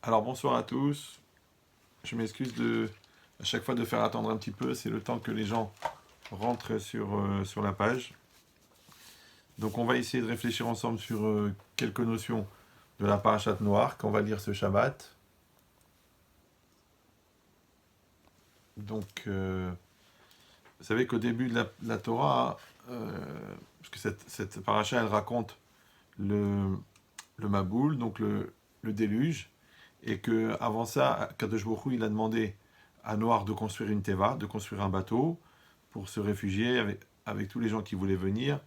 Alors bonsoir à tous. Je m'excuse à chaque fois de faire attendre un petit peu. C'est le temps que les gens rentrent sur la page. Donc on va essayer de réfléchir ensemble sur quelques notions de la parachate noire qu'on va lire ce Shabbat. Donc vous savez qu'au début de la Torah, parce que cette paracha elle raconte le, le Maboul, donc le déluge, et que avant ça, Kadosh Baruch Hu, il a demandé à Noir de construire une teva, de construire un bateau pour se réfugier avec tous les gens qui voulaient venir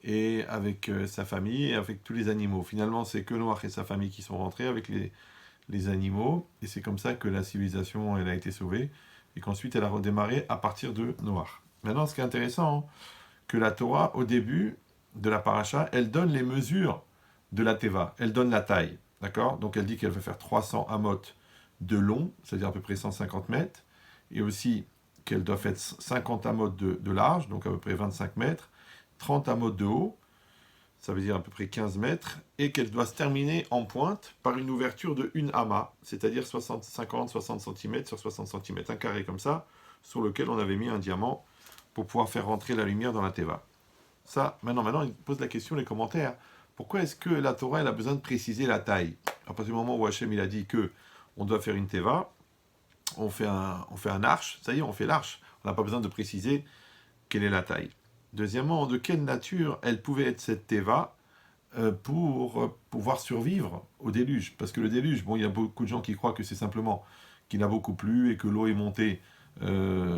et avec sa famille et avec tous les animaux. Finalement, c'est que Noir et sa famille qui sont rentrés avec les animaux et c'est comme ça que la civilisation elle a été sauvée et qu'ensuite elle a redémarré à partir de Noir. Maintenant, ce qui est intéressant, hein, que la Torah, au début de la paracha, elle donne les mesures de la teva, elle donne la taille. D'accord. Donc elle dit qu'elle veut faire 300 amot de long, c'est-à-dire à peu près 150 mètres, et aussi qu'elle doit faire 50 amot de large, donc à peu près 25 mètres, 30 amot de haut, ça veut dire à peu près 15 mètres, et qu'elle doit se terminer en pointe par une ouverture de une ama, c'est-à-dire 50-60 cm sur 60 cm, un carré comme ça, sur lequel on avait mis un diamant pour pouvoir faire rentrer la lumière dans la teva. Ça, maintenant, il pose la question, les commentaires. Pourquoi est-ce que la Torah elle a besoin de préciser la taille? À partir du moment où Hachem il a dit que on doit faire une teva, on fait un arche, ça y est, on fait l'arche. On n'a pas besoin de préciser quelle est la taille. Deuxièmement, de quelle nature elle pouvait être cette teva pour pouvoir survivre au déluge? Parce que le déluge, bon, il y a beaucoup de gens qui croient que c'est simplement qu'il a beaucoup plu et que l'eau est montée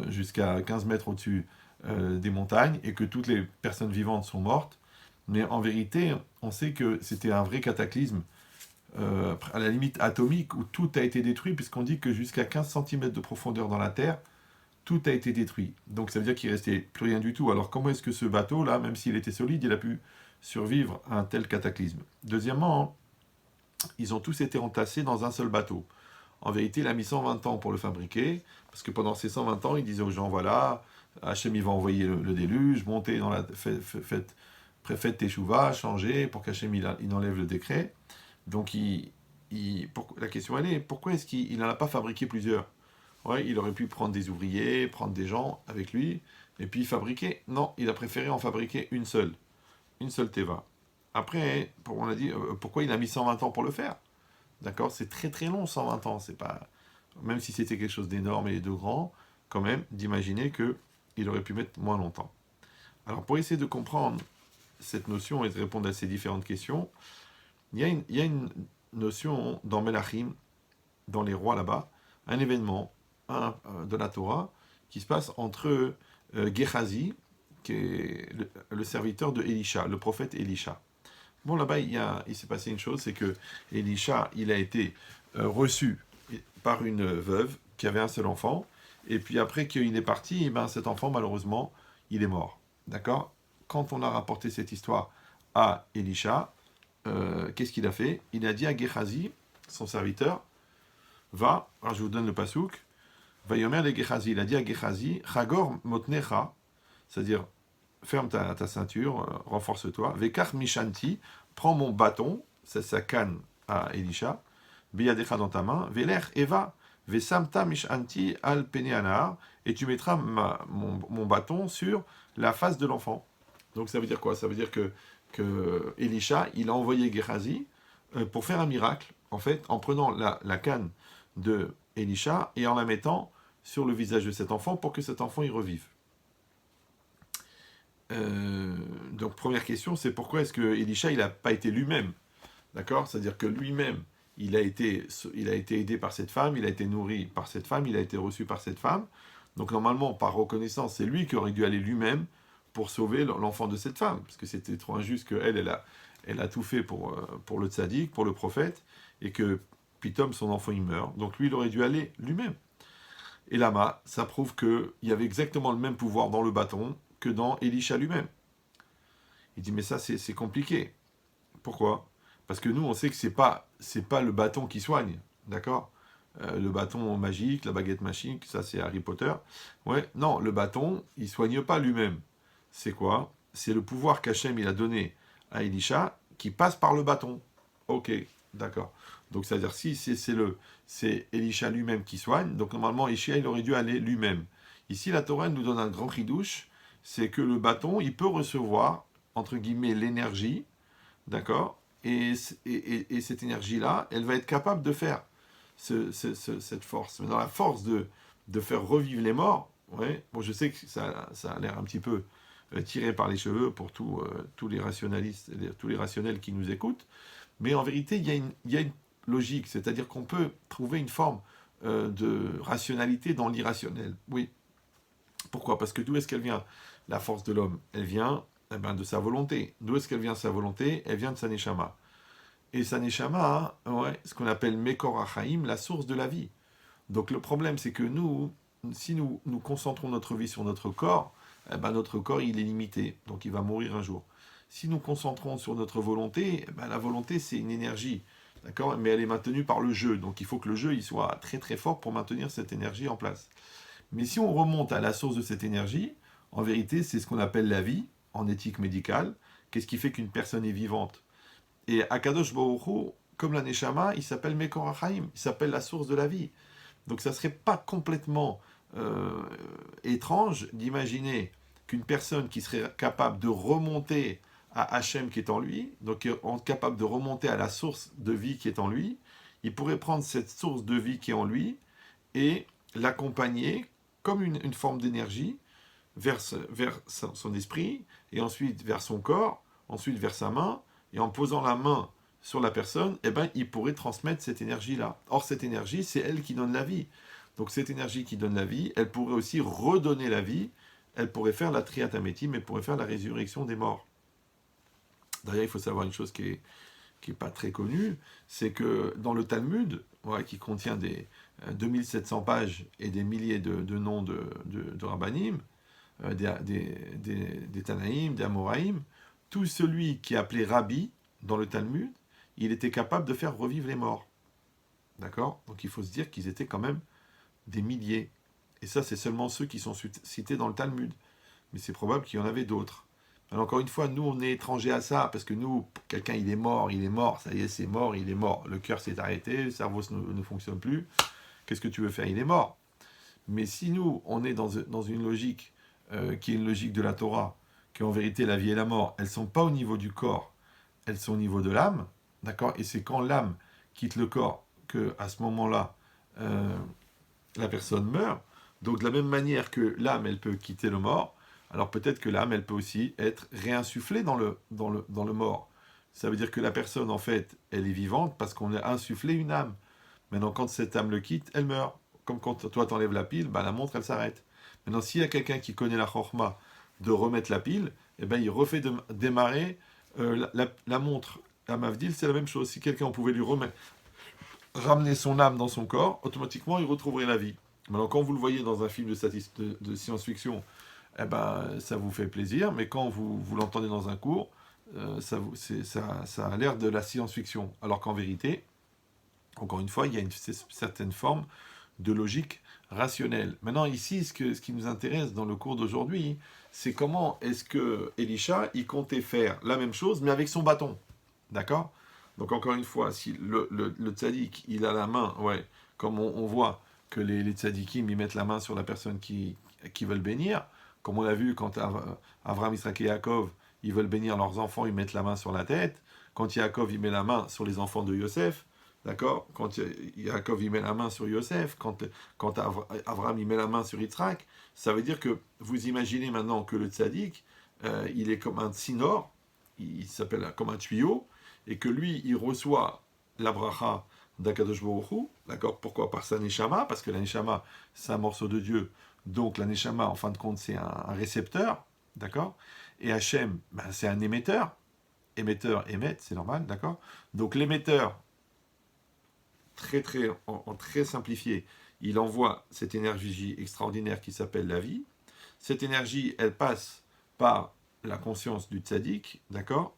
jusqu'à 15 mètres au-dessus des montagnes et que toutes les personnes vivantes sont mortes. Mais en vérité, on sait que c'était un vrai cataclysme, à la limite atomique, où tout a été détruit, puisqu'on dit que jusqu'à 15 cm de profondeur dans la Terre, tout a été détruit. Donc ça veut dire qu'il ne restait plus rien du tout. Alors comment est-ce que ce bateau-là, même s'il était solide, il a pu survivre à un tel cataclysme? Deuxièmement, ils ont tous été entassés dans un seul bateau. En vérité, il a mis 120 ans pour le fabriquer, parce que pendant ces 120 ans, il disait aux gens, voilà, Hachem, il va envoyer le déluge, montez dans la... Faites teshuva, changez, pour qu'Hachem, il enlève le décret. Donc, la question, elle est, pourquoi est-ce qu'il n'en a pas fabriqué plusieurs? Ouais, il aurait pu prendre des ouvriers, prendre des gens avec lui, et puis fabriquer. Non, il a préféré en fabriquer une seule teva. Après, on a dit, pourquoi il a mis 120 ans pour le faire? D'accord. C'est très très long, 120 ans. C'est pas... Même si c'était quelque chose d'énorme et de grand, quand même, d'imaginer qu'il aurait pu mettre moins longtemps. Alors, pour essayer de comprendre cette notion et de répondre à ces différentes questions, il y a une notion dans Melachim, dans les rois là-bas, un événement de la Torah qui se passe entre Gehazi, qui est le serviteur de Elisha, le prophète Elisha. Bon, là-bas, il s'est passé une chose, c'est que Elisha, il a été reçu par une veuve qui avait un seul enfant, et puis après qu'il est parti, eh ben, cet enfant, malheureusement, il est mort. D'accord. Quand on a rapporté cette histoire à Elisha, qu'est-ce qu'il a fait? Il a dit à Gehazi, son serviteur, va, alors je vous donne le pasouk, va yomer le Gehazi, il a dit à Gehazi, Chagor motnecha, c'est-à-dire ferme ta ceinture, renforce-toi, Vekach mishanti, prends mon bâton, c'est sa canne à Elisha, Biyadecha dans ta main, Veler eva, Vesamta mishanti al peneanar, et tu mettras mon bâton sur la face de l'enfant. Donc ça veut dire quoi? Ça veut dire que Elisha, il a envoyé Gehazi pour faire un miracle, en fait, en prenant la canne de Elisha et en la mettant sur le visage de cet enfant pour que cet enfant y revive. Donc première question, c'est pourquoi est-ce que Elisha il n'a pas été lui-même, d'accord? C'est-à-dire que lui-même, il a été aidé par cette femme, il a été nourri par cette femme, il a été reçu par cette femme. Donc normalement, par reconnaissance, c'est lui qui aurait dû aller lui-même pour sauver l'enfant de cette femme, parce que c'était trop injuste qu'elle, elle a tout fait pour le tzaddik, pour le prophète, et que Pitom, son enfant, il meurt. Donc lui, il aurait dû aller lui-même. Et là-bas, ça prouve qu'il y avait exactement le même pouvoir dans le bâton que dans Elisha lui-même. Il dit, mais ça, c'est compliqué. Pourquoi? Parce que nous, on sait que c'est pas le bâton qui soigne, d'accord? Le bâton magique, la baguette magique, ça c'est Harry Potter. Ouais, non, le bâton, il soigne pas lui-même. C'est quoi? C'est le pouvoir qu'Hachem il a donné à Elisha qui passe par le bâton. Ok. D'accord. Donc, c'est-à-dire, si c'est Elisha lui-même qui soigne, donc normalement, Élisha, il aurait dû aller lui-même. Ici, la Torah nous donne un grand chidouche, c'est que le bâton, il peut recevoir, entre guillemets, l'énergie, d'accord, et cette énergie-là, elle va être capable de faire cette force. Mais dans la force de faire revivre les morts, ouais, bon, je sais que ça a l'air un petit peu tiré par les cheveux pour tous les rationalistes, tous les rationnels qui nous écoutent, mais en vérité, il y a une logique, c'est-à-dire qu'on peut trouver une forme de rationalité dans l'irrationnel. Oui. Pourquoi? Parce que d'où est-ce qu'elle vient, la force de l'homme? Elle vient eh ben, de sa volonté. D'où est-ce qu'elle vient, sa volonté? Elle vient de sa neshama. Et sa neshama, hein, ouais, ce qu'on appelle Mekor HaChaim, la source de la vie. Donc le problème, c'est que nous, si nous concentrons notre vie sur notre corps, eh ben, notre corps, il est limité. Donc il va mourir un jour. Si nous concentrons sur notre volonté, eh ben, la volonté, c'est une énergie. D'accord? Mais elle est maintenue par le jeu. Donc il faut que le jeu il soit très très fort pour maintenir cette énergie en place. Mais si on remonte à la source de cette énergie, en vérité, c'est ce qu'on appelle la vie, en éthique médicale. Qu'est-ce qui fait qu'une personne est vivante? Et Akadosh Baruch Hu, comme la Neshama, il s'appelle Mekor HaChaim, il s'appelle la source de la vie. Donc ça ne serait pas complètement étrange d'imaginer qu'une personne qui serait capable de remonter à Hachem qui est en lui, donc capable de remonter à la source de vie qui est en lui, il pourrait prendre cette source de vie qui est en lui et l'accompagner comme une forme d'énergie vers son esprit, et ensuite vers son corps, ensuite vers sa main, et en posant la main sur la personne, eh ben, il pourrait transmettre cette énergie-là. Or, cette énergie, c'est elle qui donne la vie. Donc, cette énergie qui donne la vie, elle pourrait aussi redonner la vie, elle pourrait faire la triatamétim, elle pourrait faire la résurrection des morts. D'ailleurs, il faut savoir une chose qui est pas très connue, c'est que dans le Talmud, ouais, qui contient des 2700 pages et des milliers de noms de rabbanim, des Tanaïm, des Amoraïm, tout celui qui est appelé Rabbi dans le Talmud, il était capable de faire revivre les morts. D'accord? Donc il faut se dire qu'ils étaient quand même des milliers. Et ça, c'est seulement ceux qui sont cités dans le Talmud. Mais c'est probable qu'il y en avait d'autres. Alors encore une fois, nous, on est étrangers à ça, parce que nous, quelqu'un, il est mort, ça y est, c'est mort, il est mort. Le cœur s'est arrêté, le cerveau ne fonctionne plus. Qu'est-ce que tu veux faire? Il est mort. Mais si nous, on est dans une logique qui est une logique de la Torah, qu'en vérité la vie et la mort, elles ne sont pas au niveau du corps, elles sont au niveau de l'âme, d'accord? Et c'est quand l'âme quitte le corps que à ce moment-là, la personne meurt. Donc de la même manière que l'âme, elle peut quitter le mort, alors peut-être que l'âme, elle peut aussi être réinsufflée dans le mort. Ça veut dire que la personne, en fait, elle est vivante parce qu'on a insufflé une âme. Maintenant, quand cette âme le quitte, elle meurt. Comme quand toi, t'enlèves la pile, bah, la montre, elle s'arrête. Maintenant, s'il y a quelqu'un qui connaît la chorma de remettre la pile, eh ben, il refait démarrer la montre. À Mavdil, c'est la même chose. Si quelqu'un pouvait lui ramener son âme dans son corps, automatiquement, il retrouverait la vie. Maintenant, quand vous le voyez dans un film de science-fiction, eh ben, ça vous fait plaisir, mais quand vous l'entendez dans un cours, ça a l'air de la science-fiction. Alors qu'en vérité, encore une fois, il y a une certaine forme de logique rationnelle. Maintenant, ici, ce qui nous intéresse dans le cours d'aujourd'hui, c'est comment est-ce que Elisha, il comptait faire la même chose, mais avec son bâton. D'accord? Donc, encore une fois, si le tzaddik, il a la main, ouais, comme on voit que les tzaddikim, ils mettent la main sur la personne qui veulent bénir, comme on l'a vu quand Avram, Israël et Yaakov, ils veulent bénir leurs enfants, ils mettent la main sur la tête. Quand Yaakov, il met la main sur les enfants de Yosef, d'accord? Quand Yaakov, il met la main sur Yosef, quand Avram, il met la main sur Yitzhak, ça veut dire que vous imaginez maintenant que le tzaddik, il est comme un tsinor, il s'appelle comme un tuyau, et que lui, il reçoit la bracha d'Akadosh Baruch Hu, d'accord? Pourquoi? Par sa neshama, parce que la neshama, c'est un morceau de Dieu, donc la neshama, en fin de compte, c'est un récepteur, d'accord? Et Hachem, ben, c'est un émetteur, émet, c'est normal, d'accord? Donc l'émetteur, très simplifié, il envoie cette énergie extraordinaire qui s'appelle la vie. Cette énergie, elle passe par la conscience du tzaddik, d'accord,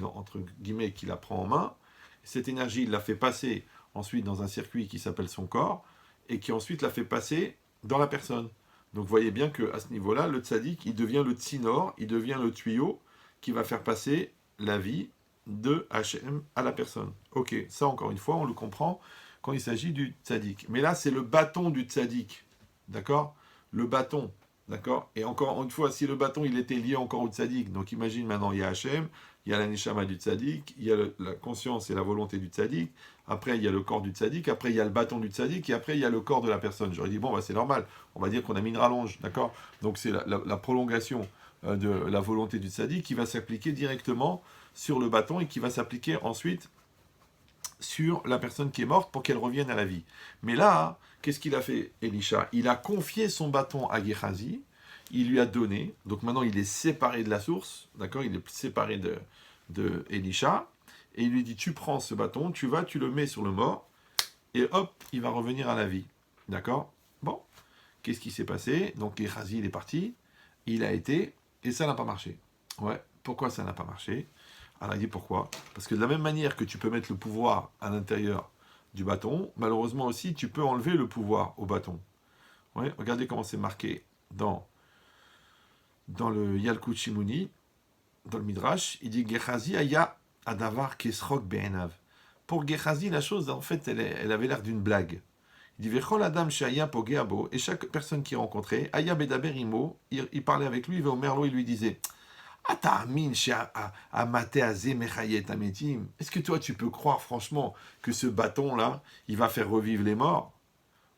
entre guillemets, qui la prend en main. Cette énergie, il la fait passer ensuite dans un circuit qui s'appelle son corps, et qui ensuite la fait passer dans la personne. Donc vous voyez bien qu'à ce niveau-là, le tzaddik, il devient le tsinor, il devient le tuyau qui va faire passer la vie de Hachem à la personne. Ok, ça encore une fois, on le comprend quand il s'agit du tzaddik. Mais là, c'est le bâton du tzaddik. D'accord? Le bâton. D'accord? Et encore une fois, si le bâton, il était lié encore au tzaddik, donc imagine maintenant, il y a Hachem, il y a la neshama du tzaddik, il y a la conscience et la volonté du tzaddik, après il y a le corps du tzaddik, après il y a le bâton du tzaddik, et après il y a le corps de la personne. J'aurais dit, bon, bah, c'est normal, on va dire qu'on a mis une rallonge, d'accord? Donc c'est la prolongation de la volonté du tzaddik qui va s'appliquer directement sur le bâton et qui va s'appliquer ensuite sur la personne qui est morte pour qu'elle revienne à la vie. Mais là, qu'est-ce qu'il a fait, Elisha? Il a confié son bâton à Géhazi, il lui a donné, donc maintenant il est séparé de la source, d'accord? Il est séparé de Elisha, et il lui dit, tu prends ce bâton, tu vas, tu le mets sur le mort, et hop, il va revenir à la vie. D'accord? Bon, qu'est-ce qui s'est passé? Donc Géhazi, il est parti, il a été, et ça n'a pas marché. Ouais, pourquoi ça n'a pas marché? Alors il dit pourquoi? Parce que de la même manière que tu peux mettre le pouvoir à l'intérieur du bâton, malheureusement aussi tu peux enlever le pouvoir au bâton. Ouais, regardez comment c'est marqué dans le Yalkut Shimoni, dans le Midrash, il dit Gehazi aya adavar kesrok be'enav. Pour Gehazi, la chose en fait elle avait l'air d'une blague. Il dit Vechol adam shaya pogeabo, et chaque personne qu'il rencontrait, aya bedaber imo, il parlait avec lui, Merlo, il lui disait est-ce que toi tu peux croire franchement que ce bâton là, il va faire revivre les morts?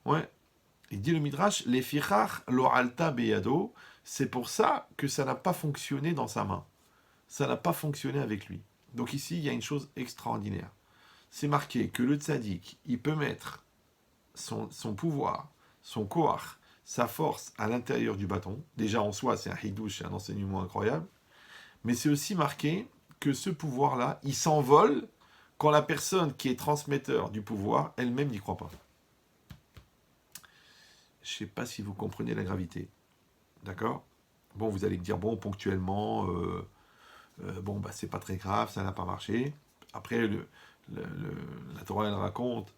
Ouais. Il dit le Midrash, les fichach lo alta beyado, c'est pour ça que ça n'a pas fonctionné dans sa main. Ça n'a pas fonctionné avec lui. Donc ici, il y a une chose extraordinaire. C'est marqué que le tzaddik, il peut mettre son pouvoir, son koach, sa force à l'intérieur du bâton. Déjà en soi, c'est un hidouche, c'est un enseignement incroyable. Mais c'est aussi marqué que ce pouvoir-là, il s'envole quand la personne qui est transmetteur du pouvoir, elle-même n'y croit pas. Je ne sais pas si vous comprenez la gravité. D'accord? Bon, vous allez me dire, bon, ponctuellement, bon, bah, c'est pas très grave, ça n'a pas marché. Après, la Torah, elle raconte,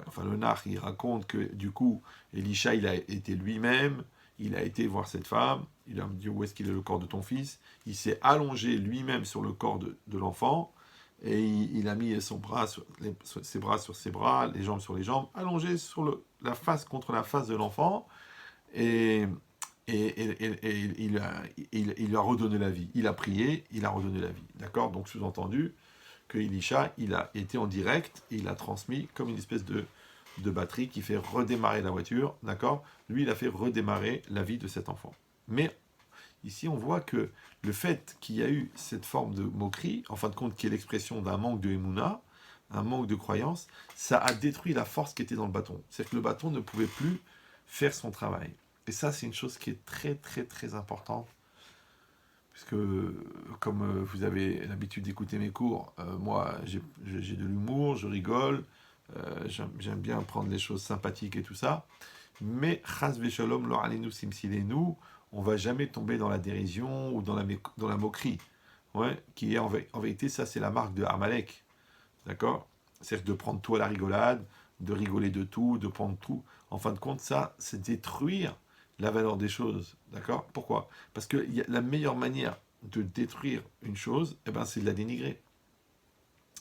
enfin, le Nach, il raconte que, du coup, Elisha, il a été lui-même, il a été voir cette femme, il a dit, où est-ce qu'il est le corps de ton fils? Il s'est allongé lui-même sur le corps de l'enfant, et il a mis ses bras sur ses bras, les jambes sur les jambes, allongé sur la face contre la face de l'enfant, et il lui a redonné la vie. Il a prié, il a redonné la vie. D'accord? Donc, sous-entendu que Elisha, il a été en direct, et il a transmis comme une espèce de batterie qui fait redémarrer la voiture. D'accord? Lui, il a fait redémarrer la vie de cet enfant. Mais ici, on voit que le fait qu'il y a eu cette forme de moquerie, en fin de compte, qui est l'expression d'un manque de émouna, un manque de croyance, ça a détruit la force qui était dans le bâton. C'est-à-dire que le bâton ne pouvait plus faire son travail. Et ça, c'est une chose qui est très, très, très importante. Puisque, comme vous avez l'habitude d'écouter mes cours, moi, j'ai de l'humour, je rigole, j'aime bien prendre les choses sympathiques et tout ça. Mais, chas v'shalom lo alenu simsilenu, on va jamais tomber dans la dérision ou dans la moquerie. Ouais, qui est en vérité, ça, c'est la marque de Amalek. D'accord? C'est-à-dire de prendre tout à la rigolade, de rigoler de tout, de prendre tout. En fin de compte, ça, c'est détruire la valeur des choses. D'accord? Pourquoi? Parce que la meilleure manière de détruire une chose, eh ben, c'est de la dénigrer.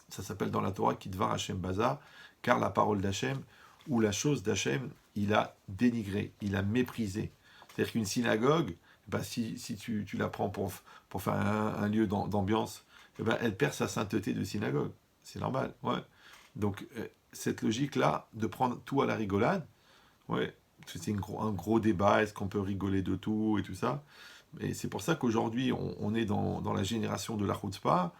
Ça s'appelle dans la Torah Kidvar Hashem Baza, car la parole d'Hachem ou la chose d'Hachem, il a dénigré, il a méprisé. C'est-à-dire qu'une synagogue, ben, si tu la prends pour faire un lieu d'ambiance, eh ben, elle perd sa sainteté de synagogue. C'est normal, ouais. Donc, cette logique-là, de prendre tout à la rigolade, ouais, c'est un gros débat, est-ce qu'on peut rigoler de tout et tout ça. Et c'est pour ça qu'aujourd'hui, on est dans la génération de la chutzpah,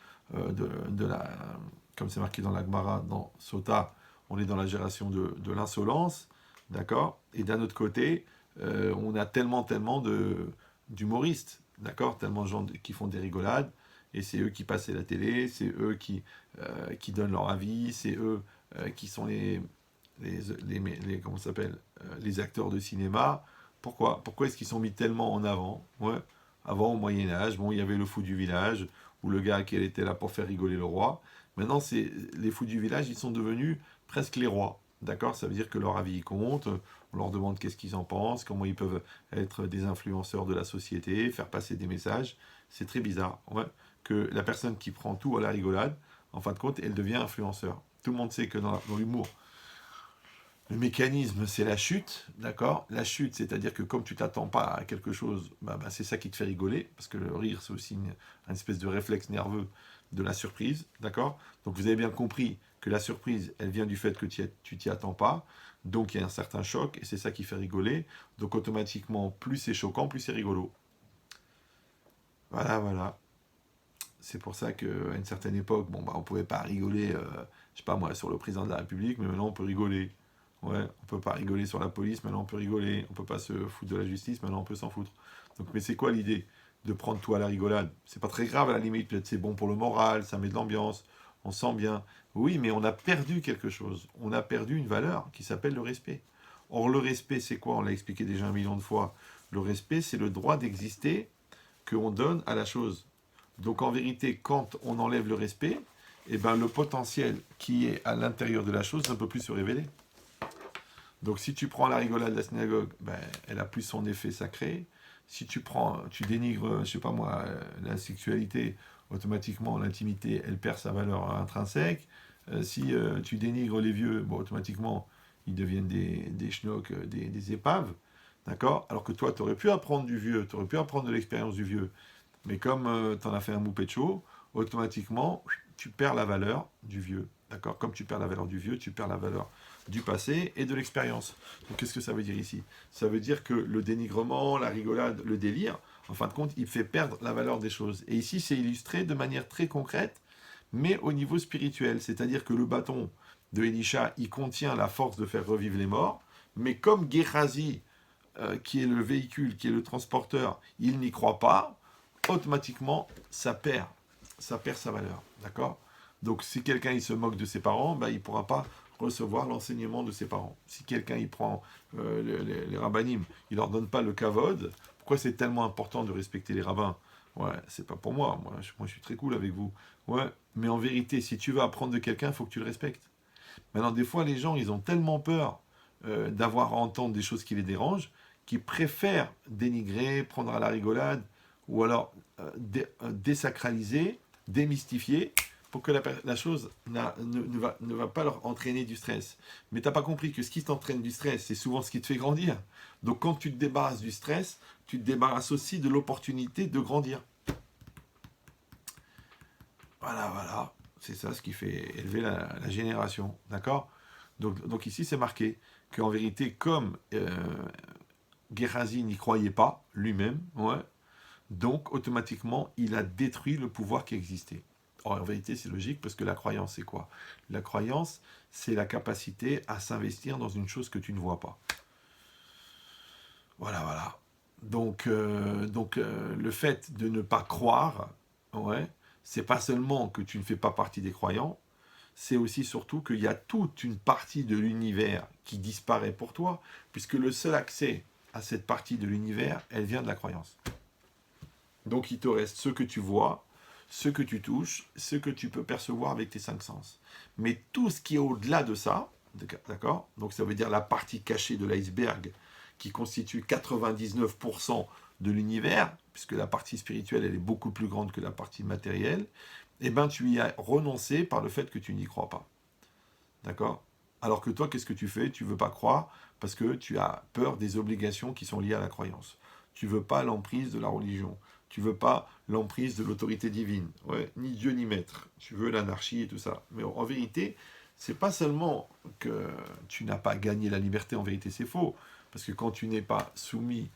comme c'est marqué dans la Gemara, dans Sota, on est dans la génération de l'insolence, d'accord? Et d'un autre côté, on a tellement d'humoristes, d'accord? Tellement de gens qui font des rigolades, et c'est eux qui passent à la télé, c'est eux qui donnent leur avis, c'est eux qui sont comment ça s'appelle, les acteurs de cinéma. Pourquoi est-ce qu'ils sont mis tellement en avant? Ouais. Avant, au Moyen-Âge, bon, il y avait le fou du village, ou le gars qui était là pour faire rigoler le roi. Maintenant, les fous du village, ils sont devenus presque les rois. D'accord? Ça veut dire que leur avis compte, on leur demande qu'est-ce qu'ils en pensent, comment ils peuvent être des influenceurs de la société, faire passer des messages. C'est très bizarre. Ouais. Que la personne qui prend tout à la rigolade, en fin de compte, elle devient influenceur. Tout le monde sait que dans l'humour, le mécanisme, c'est la chute, d'accord? La chute, c'est-à-dire que comme tu t'attends pas à quelque chose, c'est ça qui te fait rigoler, parce que le rire, c'est aussi une espèce de réflexe nerveux de la surprise, d'accord? Donc vous avez bien compris que la surprise, elle vient du fait que tu t'y attends pas, donc il y a un certain choc, et c'est ça qui fait rigoler. Donc automatiquement, plus c'est choquant, plus c'est rigolo. Voilà, voilà. C'est pour ça qu'à une certaine époque, on pouvait pas rigoler, je sais pas moi, sur le président de la République, mais maintenant on peut rigoler. Ouais, on peut pas rigoler sur la police, maintenant on peut rigoler. On peut pas se foutre de la justice, maintenant on peut s'en foutre. Donc, mais c'est quoi l'idée? De prendre tout à la rigolade. C'est pas très grave à la limite, peut-être c'est bon pour le moral, ça met de l'ambiance, on sent bien. Oui, mais on a perdu quelque chose. On a perdu une valeur qui s'appelle le respect. Or, le respect, c'est quoi? On l'a expliqué déjà 1 million de fois. Le respect, c'est le droit d'exister qu'on donne à la chose. Donc en vérité, quand on enlève le respect, eh ben, le potentiel qui est à l'intérieur de la chose ne peut plus se révéler. Donc si tu prends la rigolade de la synagogue, elle a plus son effet sacré. Si tu dénigres, je sais pas moi, la sexualité, automatiquement l'intimité, elle perd sa valeur intrinsèque. Si tu dénigres les vieux, automatiquement, ils deviennent des schnocks, des épaves. D'accord? Alors que toi, tu aurais pu apprendre du vieux, tu aurais pu apprendre de l'expérience du vieux. Mais comme tu en as fait un moupé de chaud, automatiquement, tu perds la valeur du vieux. D'accord? Comme tu perds la valeur du vieux, tu perds la valeur du passé et de l'expérience. Donc qu'est-ce que ça veut dire ici? Ça veut dire que le dénigrement, la rigolade, le délire, en fin de compte, il fait perdre la valeur des choses. Et ici, c'est illustré de manière très concrète, mais au niveau spirituel. C'est-à-dire que le bâton de Elisha, il contient la force de faire revivre les morts, mais comme Gehazi, qui est le véhicule, qui est le transporteur, il n'y croit pas, automatiquement, ça perd sa valeur. D'accord? Donc, si quelqu'un il se moque de ses parents, il ne pourra pas recevoir l'enseignement de ses parents. Si quelqu'un il prend les rabbinim, il leur donne pas le kavod, pourquoi c'est tellement important de respecter les rabbins? Ouais, c'est pas pour moi. Moi, je suis très cool avec vous. Ouais, mais en vérité, si tu veux apprendre de quelqu'un, il faut que tu le respectes. Maintenant, des fois, les gens, ils ont tellement peur d'avoir à entendre des choses qui les dérangent, qu'ils préfèrent dénigrer, prendre à la rigolade, ou alors désacraliser, démystifier, pour que la chose ne va pas leur entraîner du stress. Mais tu n'as pas compris que ce qui t'entraîne du stress, c'est souvent ce qui te fait grandir. Donc quand tu te débarrasses du stress, tu te débarrasses aussi de l'opportunité de grandir. Voilà, voilà. C'est ça ce qui fait élever la génération. D'accord? Donc ici, c'est marqué qu'en vérité, comme Gehazi n'y croyait pas lui-même, ouais, donc automatiquement, il a détruit le pouvoir qui existait. Or, en vérité, c'est logique parce que la croyance, c'est quoi? La croyance, c'est la capacité à s'investir dans une chose que tu ne vois pas. Voilà, voilà. Donc, le fait de ne pas croire, ouais, c'est pas seulement que tu ne fais pas partie des croyants, c'est aussi surtout qu'il y a toute une partie de l'univers qui disparaît pour toi, puisque le seul accès à cette partie de l'univers, elle vient de la croyance. Donc il te reste ce que tu vois, ce que tu touches, ce que tu peux percevoir avec tes 5 sens. Mais tout ce qui est au-delà de ça, d'accord? Donc ça veut dire la partie cachée de l'iceberg qui constitue 99% de l'univers, puisque la partie spirituelle, elle est beaucoup plus grande que la partie matérielle, eh bien tu y as renoncé par le fait que tu n'y crois pas. D'accord? Alors que toi, qu'est-ce que tu fais? Tu ne veux pas croire parce que tu as peur des obligations qui sont liées à la croyance. Tu ne veux pas l'emprise de la religion. Tu ne veux pas l'emprise de l'autorité divine. Ouais, ni Dieu ni maître. Tu veux l'anarchie et tout ça. Mais en vérité, c'est pas seulement que tu n'as pas gagné la liberté, en vérité c'est faux. Parce que quand tu n'es pas soumis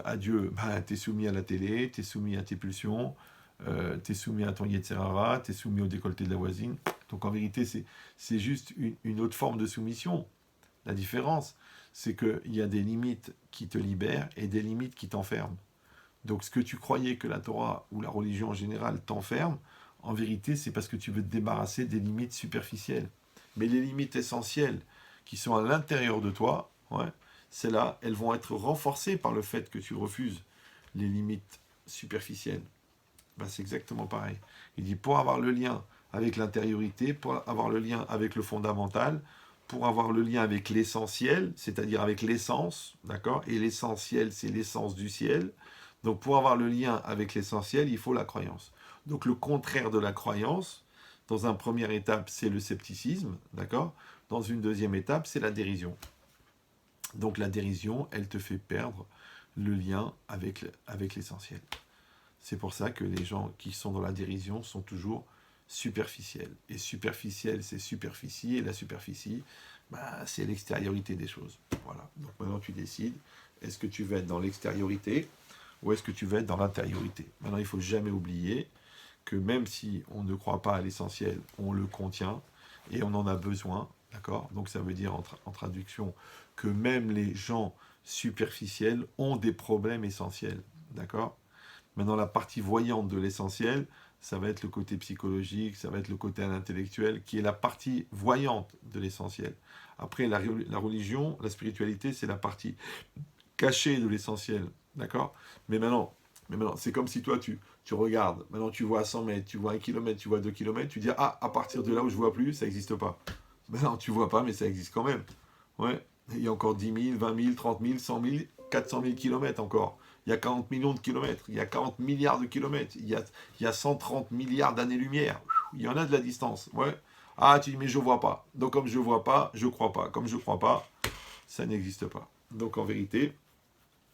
à Dieu, tu es soumis à la télé, tu es soumis à tes pulsions, tu es soumis à ton Yetzirara, tu es soumis au décolleté de la voisine. Donc en vérité, c'est juste une autre forme de soumission. La différence, c'est qu'il y a des limites qui te libèrent et des limites qui t'enferment. Donc ce que tu croyais que la Torah ou la religion en général t'enferme, en vérité, c'est parce que tu veux te débarrasser des limites superficielles. Mais les limites essentielles qui sont à l'intérieur de toi, ouais, celles-là, elles vont être renforcées par le fait que tu refuses les limites superficielles. C'est exactement pareil. Il dit pour avoir le lien avec l'intériorité, pour avoir le lien avec le fondamental, pour avoir le lien avec l'essentiel, c'est-à-dire avec l'essence, d'accord? Et l'essentiel, c'est l'essence du ciel. Donc pour avoir le lien avec l'essentiel, il faut la croyance. Donc le contraire de la croyance, Dans une première étape, c'est le scepticisme, d'accord? Dans une deuxième étape, c'est la dérision. Donc la dérision, elle te fait perdre le lien avec l'essentiel. C'est pour ça que les gens qui sont dans la dérision sont toujours superficiels. Et superficiel, c'est superficie, et la superficie, bah, c'est l'extériorité des choses. Voilà. Donc maintenant, tu décides, est-ce que tu veux être dans l'extériorité ou est-ce que tu veux être dans l'intériorité? Maintenant, il ne faut jamais oublier que même si on ne croit pas à l'essentiel, on le contient et on en a besoin, d'accord? Donc ça veut dire en traduction que même les gens superficiels ont des problèmes essentiels, d'accord? Maintenant, la partie voyante de l'essentiel, ça va être le côté psychologique, ça va être le côté intellectuel, qui est la partie voyante de l'essentiel. Après, la religion, la spiritualité, c'est la partie cachée de l'essentiel, d'accord? Mais maintenant, c'est comme si toi, tu regardes, maintenant tu vois à 100 mètres, tu vois 1 kilomètre, tu vois 2 kilomètres, tu dis, ah, à partir de là où je vois plus, ça n'existe pas. Maintenant, tu vois pas, mais ça existe quand même. Ouais, il y a encore 10 000, 20 000, 30 000, 100 000, 400 000 kilomètres encore. Il y a 40 millions de kilomètres, il y a 40 milliards de kilomètres, il y a 130 milliards d'années-lumière. Il y en a de la distance. Ouais. Ah, tu dis, mais je vois pas. Donc, comme je vois pas, je crois pas. Comme je crois pas, ça n'existe pas. Donc, en vérité,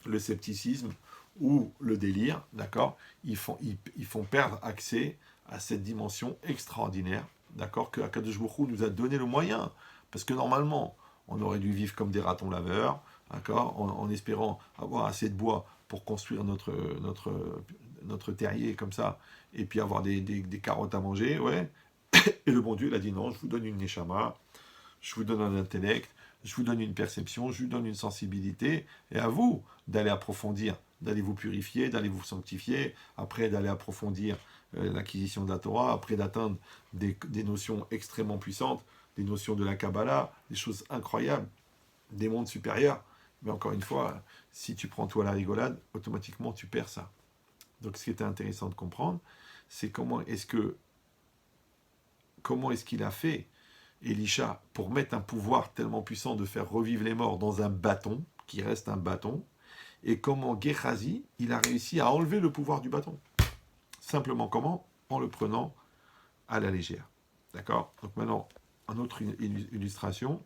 le scepticisme ou le délire, d'accord, ils font perdre accès à cette dimension extraordinaire, d'accord, que Akadosh Baruch Hu nous a donné le moyen. Parce que normalement, on aurait dû vivre comme des ratons laveurs, d'accord, en espérant avoir assez de bois pour construire notre terrier comme ça, et puis avoir des carottes à manger, ouais. Et le bon Dieu, il a dit non, je vous donne une neshama, je vous donne un intellect, je vous donne une perception, je vous donne une sensibilité, et à vous d'aller approfondir, d'aller vous purifier, d'aller vous sanctifier, après d'aller approfondir l'acquisition de la Torah, après d'atteindre des notions extrêmement puissantes, des notions de la Kabbalah, des choses incroyables, des mondes supérieurs. Mais encore une fois, si tu prends tout à la rigolade, automatiquement tu perds ça. Donc ce qui était intéressant de comprendre, c'est comment est-ce qu'il a fait Elisha pour mettre un pouvoir tellement puissant de faire revivre les morts dans un bâton, qui reste un bâton, et comment Gehazi, il a réussi à enlever le pouvoir du bâton. Simplement comment? En le prenant à la légère. D'accord? Donc maintenant, une autre illustration.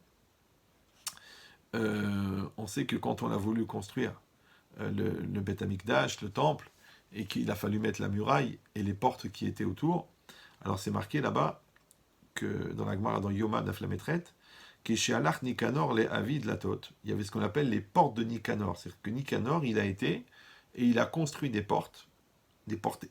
On sait que quand on a voulu construire le Beth Amikdash, le temple, et qu'il a fallu mettre la muraille et les portes qui étaient autour, alors c'est marqué là-bas, que dans la Gemara, dans Yoma d'Aflametret, que chez Alach Nicanor, les Avis de la Tote, il y avait ce qu'on appelle les portes de Nicanor. C'est-à-dire que Nicanor, il a été et il a construit des portes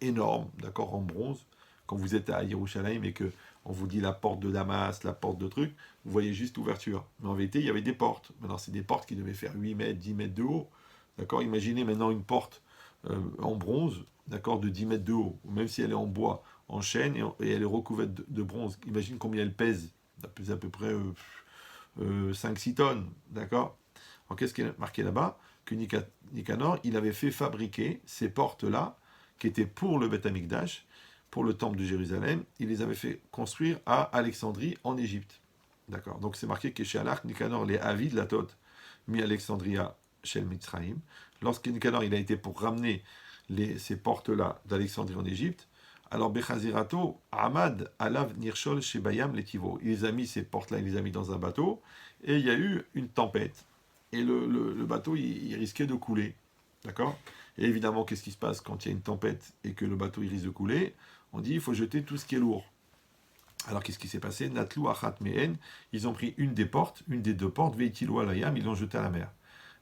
énormes, d'accord, en bronze. Quand vous êtes à Yerushalayim et que on vous dit la porte de Damas, la porte de truc, vous voyez juste l'ouverture. Mais en vérité, il y avait des portes. Maintenant, c'est des portes qui devaient faire 8 mètres, 10 mètres de haut. D'accord? Imaginez maintenant une porte en bronze, d'accord, de 10 mètres de haut, ou même si elle est en bois, en chêne, et elle est recouverte de bronze. Imagine combien elle pèse. Elle pèse à peu près 5-6 tonnes, d'accord? Alors qu'est-ce qui est marqué là-bas? Que Nicanor, il avait fait fabriquer ces portes-là, qui étaient pour le Beth Amikdash, pour le temple de Jérusalem, il les avait fait construire à Alexandrie, en Égypte. D'accord? Donc c'est marqué que chez Alach, Nicanor, les Avis de la Tote, mis Alexandria, chez le Mitzrayim. Lorsque Nicanor, il a été pour ramener ces portes-là d'Alexandrie en Égypte, alors Bechazirato, Ahmad, Alav, Nirshol, Shebayam, Letivo. Il les a mis, ces portes-là, il les a mis dans un bateau, et il y a eu une tempête. Et le bateau, il risquait de couler. D'accord? Et évidemment, qu'est-ce qui se passe quand il y a une tempête et que le bateau il risque de couler? On dit il faut jeter tout ce qui est lourd. Alors qu'est-ce qui s'est passé? Natlou achat mehen, ils ont pris une des deux portes, veitilu alayam, ils l'ont jeté à la mer.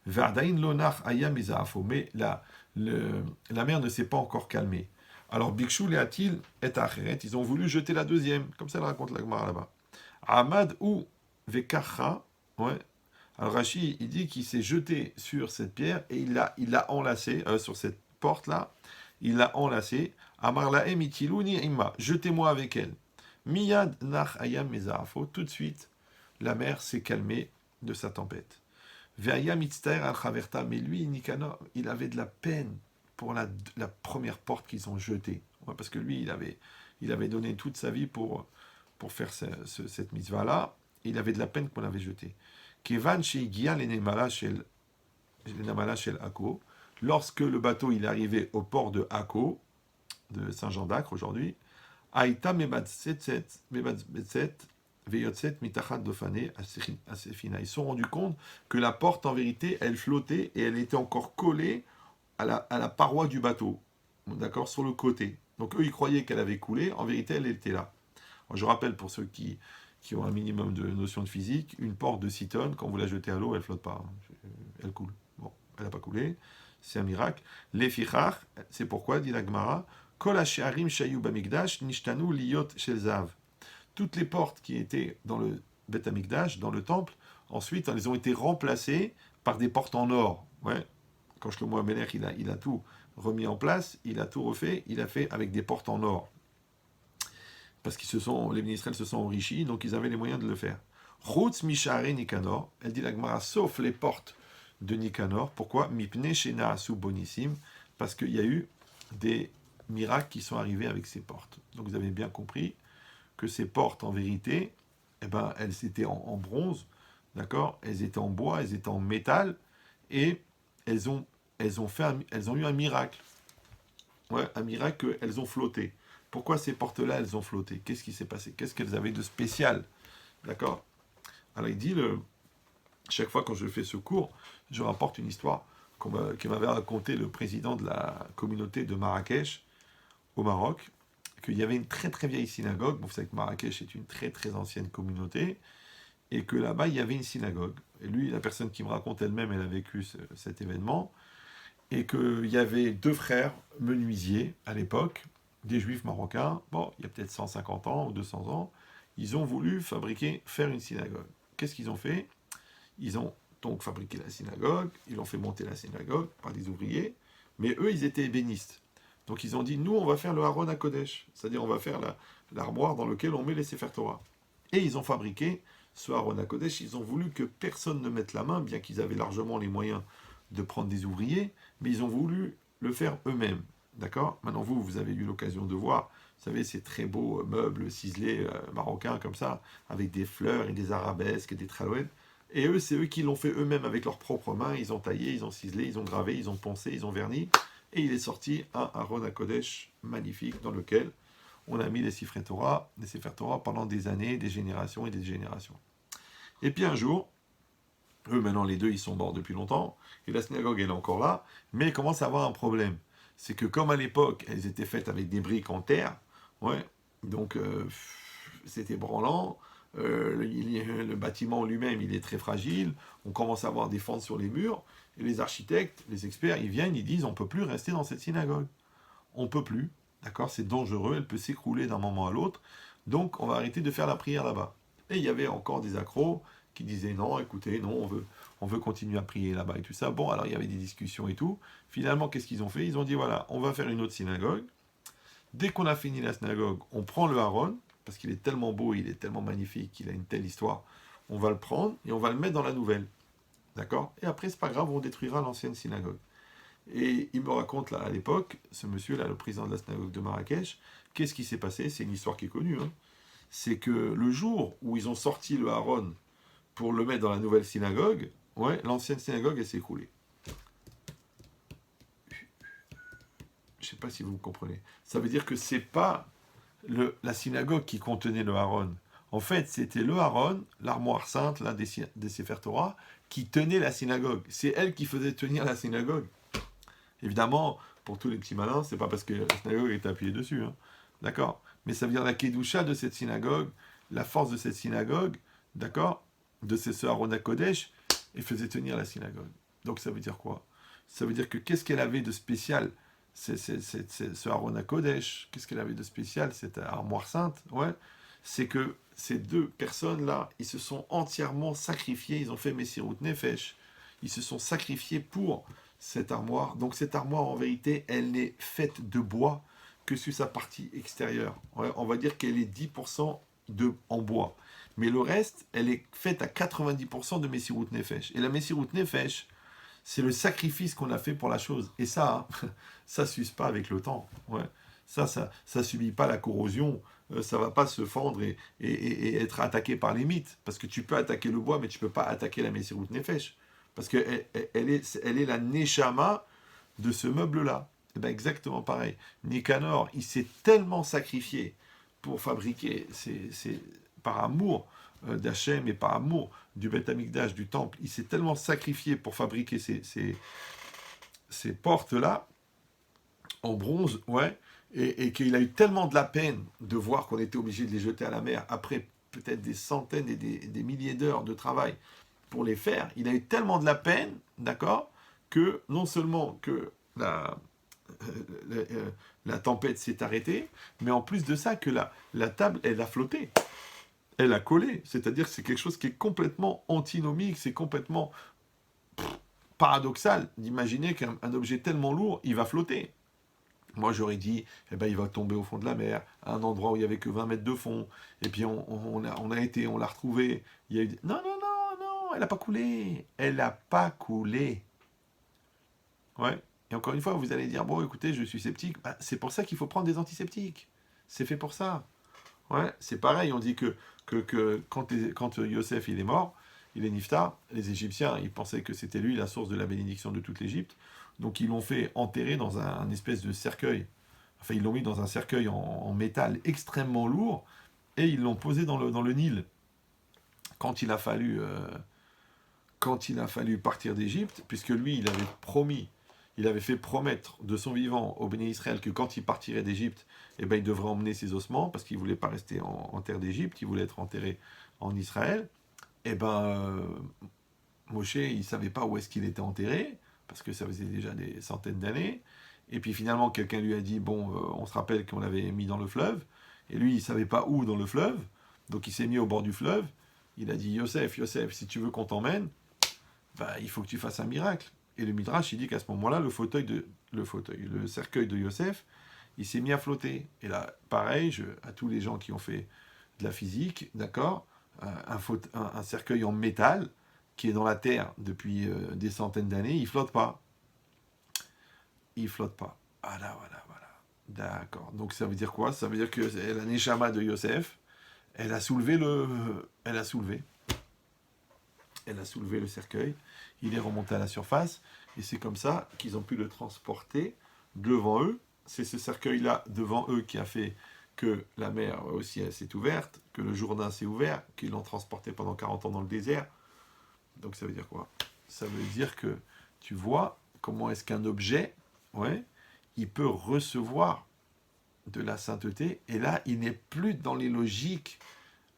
Vardain lonach ayam izafo, mais la mer ne s'est pas encore calmée. Alors Bikshu leatil et acheret, ils ont voulu jeter la deuxième, comme ça elle raconte la Gemara là-bas. Ahmad ou vekacha, ouais. Alors Rashi, il dit qu'il s'est jeté sur cette pierre et il l'a enlacé, sur cette porte-là, il l'a enlacé. Amarla emitiluni imma, jetez-moi avec elle. Miyad nach ayam mezarafo, tout de suite, la mer s'est calmée de sa tempête. Ve'ayam mitztaer al chaverta, mais lui, Nicanor, il avait de la peine pour la première porte qu'ils ont jetée. Ouais, parce que lui, il avait donné toute sa vie pour faire cette mitzvah-là. Il avait de la peine qu'on l'avait jetée. Kevan sheigia l'enemala shel Akko, lorsque le bateau il est arrivé au port de Akko, de Saint-Jean d'Acre aujourd'hui, Aïta mebatzetzet veyotzet mitachat dofane asefina. Ils se sont rendus compte que la porte, en vérité, elle flottait et elle était encore collée à la paroi du bateau. D'accord, sur le côté. Donc eux, ils croyaient qu'elle avait coulé. En vérité, elle était là. Alors, je rappelle pour ceux qui ont un minimum de notion de physique, une porte de 6 tonnes, quand vous la jetez à l'eau, elle flotte pas. Elle coule. Bon, elle n'a pas coulé. C'est un miracle. Les fichar, c'est pourquoi, dit la Gemara, Kol hashe'arim shayu bamikdash nishtanu liyot shel zav. Toutes les portes qui étaient dans le Bet Amikdash, dans le temple, ensuite, elles ont été remplacées par des portes en or. Ouais. Quand Shlomo Amelech, il a tout remis en place, il a tout refait, il a fait avec des portes en or. Parce que les ministres se sont enrichis, donc ils avaient les moyens de le faire. Chutz mishare Nikanor, elle dit la Gemara, sauf les portes de Nikanor. Pourquoi? Mipne shena asu bonissim, parce qu'il y a eu des miracles qui sont arrivés avec ces portes. Donc vous avez bien compris que ces portes, en vérité, eh ben, elles étaient en bronze, d'accord? Elles étaient en bois, elles étaient en métal, et elles ont eu un miracle. Ouais, un miracle qu'elles ont flotté. Pourquoi ces portes-là, elles ont flotté? Qu'est-ce qui s'est passé? Qu'est-ce qu'elles avaient de spécial? D'accord? Alors il dit, chaque fois quand je fais ce cours, je rapporte une histoire que m'avait raconté le président de la communauté de Marrakech, au Maroc, qu'il y avait une très très vieille synagogue. Vous savez que Marrakech est une très très ancienne communauté, et que là-bas, il y avait une synagogue. Et lui, la personne qui me raconte elle-même, elle a vécu cet événement, et qu'il y avait 2 frères menuisiers à l'époque, des juifs marocains, bon, il y a peut-être 150 ans ou 200 ans, ils ont voulu faire une synagogue. Qu'est-ce qu'ils ont fait? Ils ont donc fabriqué la synagogue, ils ont fait monter la synagogue par des ouvriers, mais eux, ils étaient ébénistes. Donc ils ont dit, nous, on va faire le Haron à Kodesh, c'est-à-dire on va faire l'armoire dans lequel on met les Sefer Torah. Et ils ont fabriqué ce Haron à Kodesh, ils ont voulu que personne ne mette la main, bien qu'ils avaient largement les moyens de prendre des ouvriers, mais ils ont voulu le faire eux-mêmes. D'accord? Maintenant, vous avez eu l'occasion de voir, vous savez, ces très beaux meubles ciselés marocains comme ça, avec des fleurs et des arabesques et des tralouettes. Et eux, c'est eux qui l'ont fait eux-mêmes avec leurs propres mains. Ils ont taillé, ils ont ciselé, ils ont gravé, ils ont poncé, ils ont verni. Et il est sorti un Aaron à Kodesh magnifique dans lequel on a mis les Sefer Torah pendant des années, des générations et des générations. Et puis un jour, eux maintenant les deux ils sont morts depuis longtemps, et la synagogue elle est encore là, mais ils commencent à avoir un problème. C'est que comme à l'époque elles étaient faites avec des briques en terre, ouais, donc c'était branlant, le bâtiment lui-même il est très fragile, on commence à avoir des fentes sur les murs, et les architectes, les experts, ils viennent, ils disent on ne peut plus rester dans cette synagogue. On ne peut plus, d'accord, c'est dangereux, elle peut s'écrouler d'un moment à l'autre, donc on va arrêter de faire la prière là-bas. Et il y avait encore des accros qui disaient non, écoutez, non, on veut continuer à prier là-bas et tout ça. Bon, alors il y avait des discussions et tout. Finalement, qu'est-ce qu'ils ont fait? Ils ont dit voilà, on va faire une autre synagogue. Dès qu'on a fini la synagogue, on prend le Haron, parce qu'il est tellement beau, il est tellement magnifique, il a une telle histoire. On va le prendre et on va le mettre dans la nouvelle. D'accord? Et après, c'est pas grave, on détruira l'ancienne synagogue. Et il me raconte là, à l'époque, ce monsieur-là, le président de la synagogue de Marrakech, qu'est-ce qui s'est passé? C'est une histoire qui est connue. Hein. C'est que le jour où ils ont sorti le Haron pour le mettre dans la nouvelle synagogue, ouais, l'ancienne synagogue, elle s'est écroulée. Je ne sais pas si vous me comprenez. Ça veut dire que c'est pas la synagogue qui contenait le Haron. En fait, c'était le Haron, l'armoire sainte là, des Sefer Torah, qui tenait la synagogue. C'est elle qui faisait tenir la synagogue. Évidemment, pour tous les petits malins, c'est pas parce que la synagogue est appuyée dessus. Hein. D'accord? Mais ça veut dire la Kedusha de cette synagogue, la force de cette synagogue, d'accord? De ce Haron à Kodesh, et faisait tenir la synagogue. Donc ça veut dire quoi? Ça veut dire que qu'est-ce qu'elle avait de spécial, ce Haron à Kodesh? Qu'est-ce qu'elle avait de spécial, cette armoire sainte? Ouais, c'est que ces 2 personnes-là, ils se sont entièrement sacrifiés, ils ont fait Messirut Nefesh, ils se sont sacrifiés pour cette armoire. Donc cette armoire, en vérité, elle n'est faite de bois que sur sa partie extérieure. Ouais, on va dire qu'elle est 10% en bois. Mais le reste, elle est faite à 90% de Messirut Nefesh. Et la Messirut Nefesh, c'est le sacrifice qu'on a fait pour la chose. Et ça, hein, ça ne s'use pas avec le temps. Ouais. Ça subit pas la corrosion. Ça va pas se fendre et être attaqué par les mythes. Parce que tu peux attaquer le bois, mais tu peux pas attaquer la Messirut Nefesh. Parce qu'elle est la Neshama de ce meuble-là. Et bien exactement pareil. Nicanor, il s'est tellement sacrifié pour fabriquer, c'est par amour d'Hachem et par amour du Beth Amikdash, du temple. Il s'est tellement sacrifié pour fabriquer ces portes-là, en bronze, ouais, et qu'il a eu tellement de la peine de voir qu'on était obligé de les jeter à la mer après peut-être des centaines et des milliers d'heures de travail pour les faire. Il a eu tellement de la peine, d'accord, que non seulement que la tempête s'est arrêtée, mais en plus de ça, que la table, elle a flotté. Elle a collé. C'est-à-dire que c'est quelque chose qui est complètement antinomique, c'est complètement paradoxal d'imaginer qu'un objet tellement lourd, il va flotter. Moi, j'aurais dit, eh ben, il va tomber au fond de la mer, à un endroit où il n'y avait que 20 mètres de fond. Et puis, on l'a retrouvé. Il y a eu... Non, non, non, non, elle n'a pas coulé. Elle n'a pas coulé. Ouais. Et encore une fois, vous allez dire, bon, écoutez, je suis sceptique. Bah, c'est pour ça qu'il faut prendre des antiseptiques. C'est fait pour ça. Ouais, c'est pareil. On dit que quand Yosef il est mort, il est niftar, les Égyptiens, ils pensaient que c'était lui la source de la bénédiction de toute l'Égypte. Donc ils l'ont fait enterrer dans un espèce de cercueil. Enfin, ils l'ont mis dans un cercueil en métal extrêmement lourd et ils l'ont posé dans le Nil. Quand il a fallu, partir d'Égypte, puisque lui, il avait fait promettre de son vivant au béné Israël que quand il partirait d'Égypte, eh ben, il devrait emmener ses ossements, parce qu'il ne voulait pas rester en terre d'Égypte, il voulait être enterré en Israël. Eh ben, Moshe, il ne savait pas où est-ce qu'il était enterré, parce que ça faisait déjà des centaines d'années. Et puis finalement, quelqu'un lui a dit, bon, on se rappelle qu'on l'avait mis dans le fleuve, et lui, il ne savait pas où dans le fleuve, donc il s'est mis au bord du fleuve. Il a dit, Yosef, si tu veux qu'on t'emmène, bah, il faut que tu fasses un miracle. Et le Midrash, il dit qu'à ce moment-là, le cercueil de Yosef, il s'est mis à flotter. Et là, pareil, à tous les gens qui ont fait de la physique, d'accord, un cercueil en métal qui est dans la terre depuis des centaines d'années, il flotte pas. Il flotte pas. Voilà, voilà, voilà. D'accord. Donc ça veut dire quoi? Ça veut dire que la Neshama de Yosef, elle a soulevé le cercueil, il est remonté à la surface, et c'est comme ça qu'ils ont pu le transporter devant eux. C'est ce cercueil-là devant eux qui a fait que la mer aussi s'est ouverte, que le Jourdain s'est ouvert, qu'ils l'ont transporté pendant 40 ans dans le désert. Donc ça veut dire quoi? Ça veut dire que tu vois comment est-ce qu'un objet, ouais, il peut recevoir de la sainteté, et là, il n'est plus dans les logiques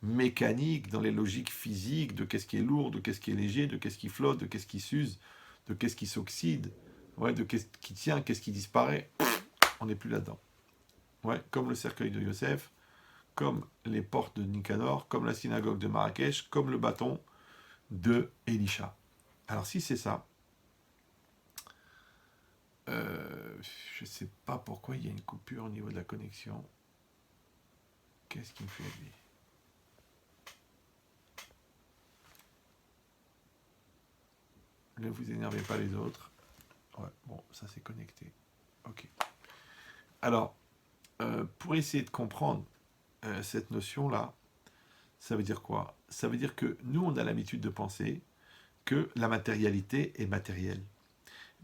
mécanique, dans les logiques physiques de qu'est-ce qui est lourd, de qu'est-ce qui est léger, de qu'est-ce qui flotte, de qu'est-ce qui s'use, de qu'est-ce qui s'oxyde, ouais, de qu'est-ce qui tient, qu'est-ce qui disparaît. On n'est plus là-dedans. Ouais, comme le cercueil de Yosef, comme les portes de Nicanor, comme la synagogue de Marrakech, comme le bâton de Elisha. Alors si c'est ça, je ne sais pas pourquoi il y a une coupure au niveau de la connexion. Qu'est-ce qui me fait lui? Ne vous énervez pas les autres. Ouais, bon, ça c'est connecté. Ok. Alors, pour essayer de comprendre cette notion-là, ça veut dire quoi? Ça veut dire que nous, on a l'habitude de penser que la matérialité est matérielle.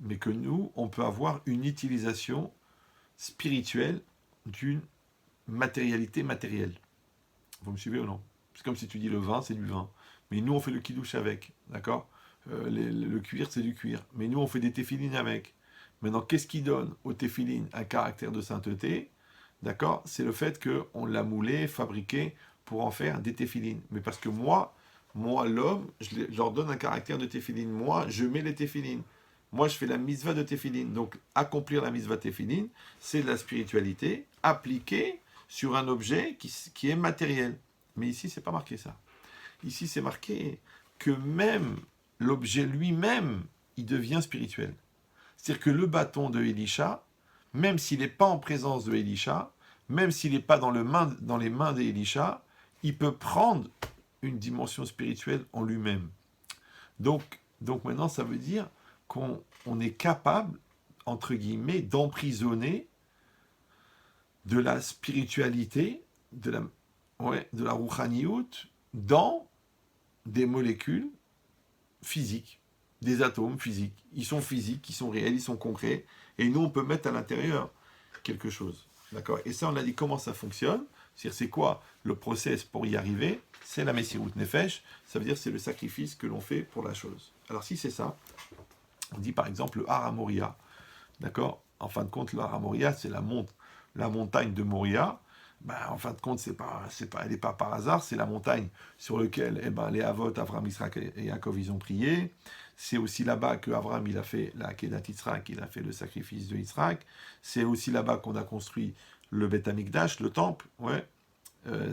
Mais que nous, on peut avoir une utilisation spirituelle d'une matérialité matérielle. Vous me suivez ou non? C'est comme si tu dis le vin, c'est du vin. Mais nous, on fait le kidouche avec, d'accord? Le cuir, c'est du cuir. Mais nous, on fait des téphilines avec. Maintenant, qu'est-ce qui donne aux téphilines un caractère de sainteté? D'accord? C'est le fait qu'on l'a moulé, fabriqué pour en faire des téphilines. Mais parce que moi l'homme, je leur donne un caractère de téphiline. Moi, je mets les téphilines. Moi, je fais la mitzvah de téphilines. Donc, accomplir la mitzvah téphilines, c'est de la spiritualité appliquée sur un objet qui est matériel. Mais ici, c'est pas marqué ça. Ici, c'est marqué que même l'objet lui-même, il devient spirituel. C'est-à-dire que le bâton de Elisha, même s'il n'est pas en présence de Elisha, même s'il n'est pas dans les mains d'Elisha, il peut prendre une dimension spirituelle en lui-même. Donc maintenant, ça veut dire qu'on est capable, entre guillemets, d'emprisonner de la spiritualité, de la rouchaniout, dans des molécules physiques, des atomes physiques. Ils sont physiques, ils sont réels, ils sont concrets, et nous, on peut mettre à l'intérieur quelque chose. D'accord? Et ça, on a dit comment ça fonctionne. C'est-à-dire, c'est quoi le process pour y arriver? C'est la Messirut Nefesh, ça veut dire c'est le sacrifice que l'on fait pour la chose. Alors si c'est ça, on dit par exemple le Har Moria, d'accord? En fin de compte, le Har Moria, c'est la montagne de Moria. Ben, en fin de compte, elle n'est pas par hasard, c'est la montagne sur laquelle les Avot, Avram, Israël et Yaakov, ils ont prié. C'est aussi là-bas que Avram, il a fait la Kedat Yitzhak, il a fait le sacrifice de Yitzhak. C'est aussi là-bas qu'on a construit le Beth Amikdash, le temple. Ouais.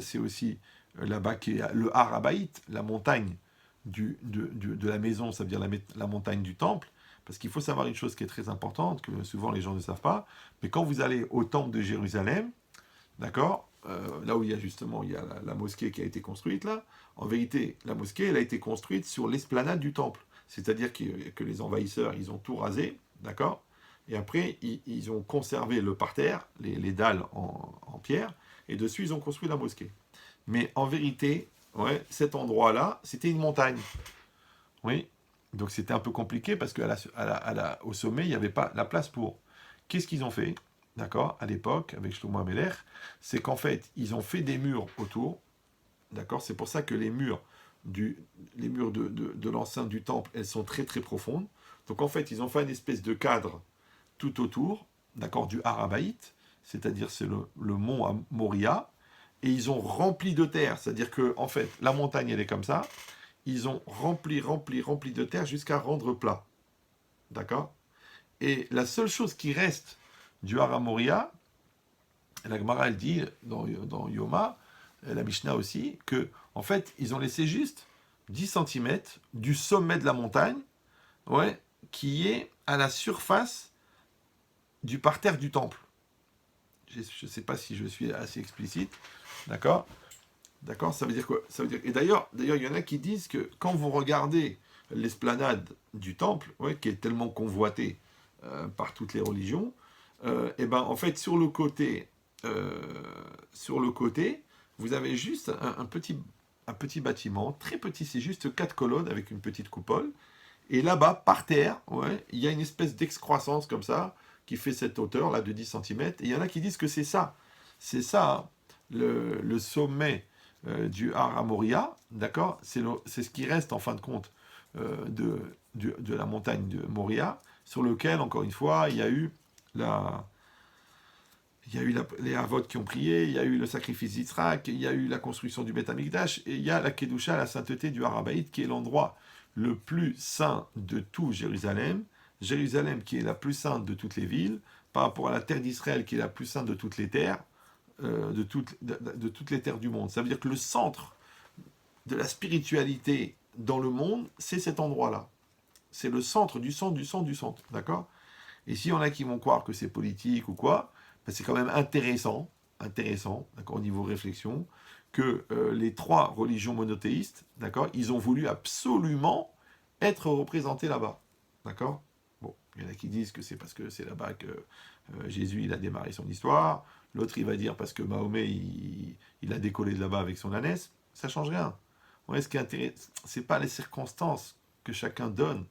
C'est aussi là-bas qui est le Har Habayit, la montagne de la maison, ça veut dire la montagne du temple. Parce qu'il faut savoir une chose qui est très importante, que souvent les gens ne savent pas, mais quand vous allez au temple de Jérusalem, d'accord, là où il y a la mosquée qui a été construite là, en vérité, la mosquée, elle a été construite sur l'esplanade du temple. C'est-à-dire que les envahisseurs, ils ont tout rasé, d'accord, et après, ils ont conservé le parterre, les dalles en pierre, et dessus, ils ont construit la mosquée. Mais en vérité, ouais, cet endroit-là, c'était une montagne. Oui, donc c'était un peu compliqué parce qu'au sommet, il n'y avait pas la place pour. Qu'est-ce qu'ils ont fait, d'accord, à l'époque, avec Shlomo Ameler, c'est qu'en fait, ils ont fait des murs autour, d'accord, c'est pour ça que les murs de l'enceinte du temple, elles sont très très profondes. Donc en fait, ils ont fait une espèce de cadre tout autour, d'accord, du Har Habayit, c'est-à-dire c'est le mont Moria, et ils ont rempli de terre, c'est-à-dire que en fait, la montagne, elle est comme ça, ils ont rempli de terre jusqu'à rendre plat. D'accord? Et la seule chose qui reste du Har Moria, la Gemara, elle dit dans Yoma, la Mishnah aussi, que en fait, ils ont laissé juste 10 centimètres du sommet de la montagne, ouais, qui est à la surface du parterre du temple. Je ne sais pas si je suis assez explicite. D'accord? D'accord, ça veut dire quoi? Ça veut dire... Et d'ailleurs, il y en a qui disent que quand vous regardez l'esplanade du temple, ouais, qui est tellement convoitée par toutes les religions, et ben en fait euh, sur le côté, vous avez juste un petit bâtiment, très petit, c'est juste 4 colonnes avec une petite coupole. Et là-bas, par terre, ouais, il y a une espèce d'excroissance comme ça, qui fait cette hauteur là de 10 centimètres. Et il y en a qui disent que c'est ça. C'est ça, hein, le sommet du Har Moria, d'accord, c'est ce qui reste en fin de compte de la montagne de Moria, sur lequel, encore une fois, les Havot qui ont prié, il y a eu le sacrifice d'Yitzhak, il y a eu la construction du Beth Amikdash, et il y a la Kedusha, la sainteté du Har Habayit, qui est l'endroit le plus saint de tout Jérusalem. Jérusalem qui est la plus sainte de toutes les villes, par rapport à la terre d'Israël qui est la plus sainte de toutes les terres, de toutes les terres du monde. Ça veut dire que le centre de la spiritualité dans le monde, c'est cet endroit-là. C'est le centre du centre du centre du centre. D'accord? Et s'il y en a qui vont croire que c'est politique ou quoi, ben c'est quand même intéressant, d'accord, au niveau réflexion, que les 3 religions monothéistes, d'accord, ils ont voulu absolument être représentés là-bas. D'accord? Bon, il y en a qui disent que c'est parce que c'est là-bas que Jésus il a démarré son histoire. L'autre, il va dire parce que Mahomet, il a décollé de là-bas avec son ânesse. Ça change rien. Ouais, ce qui est intéressant, c'est pas les circonstances que chacun donne.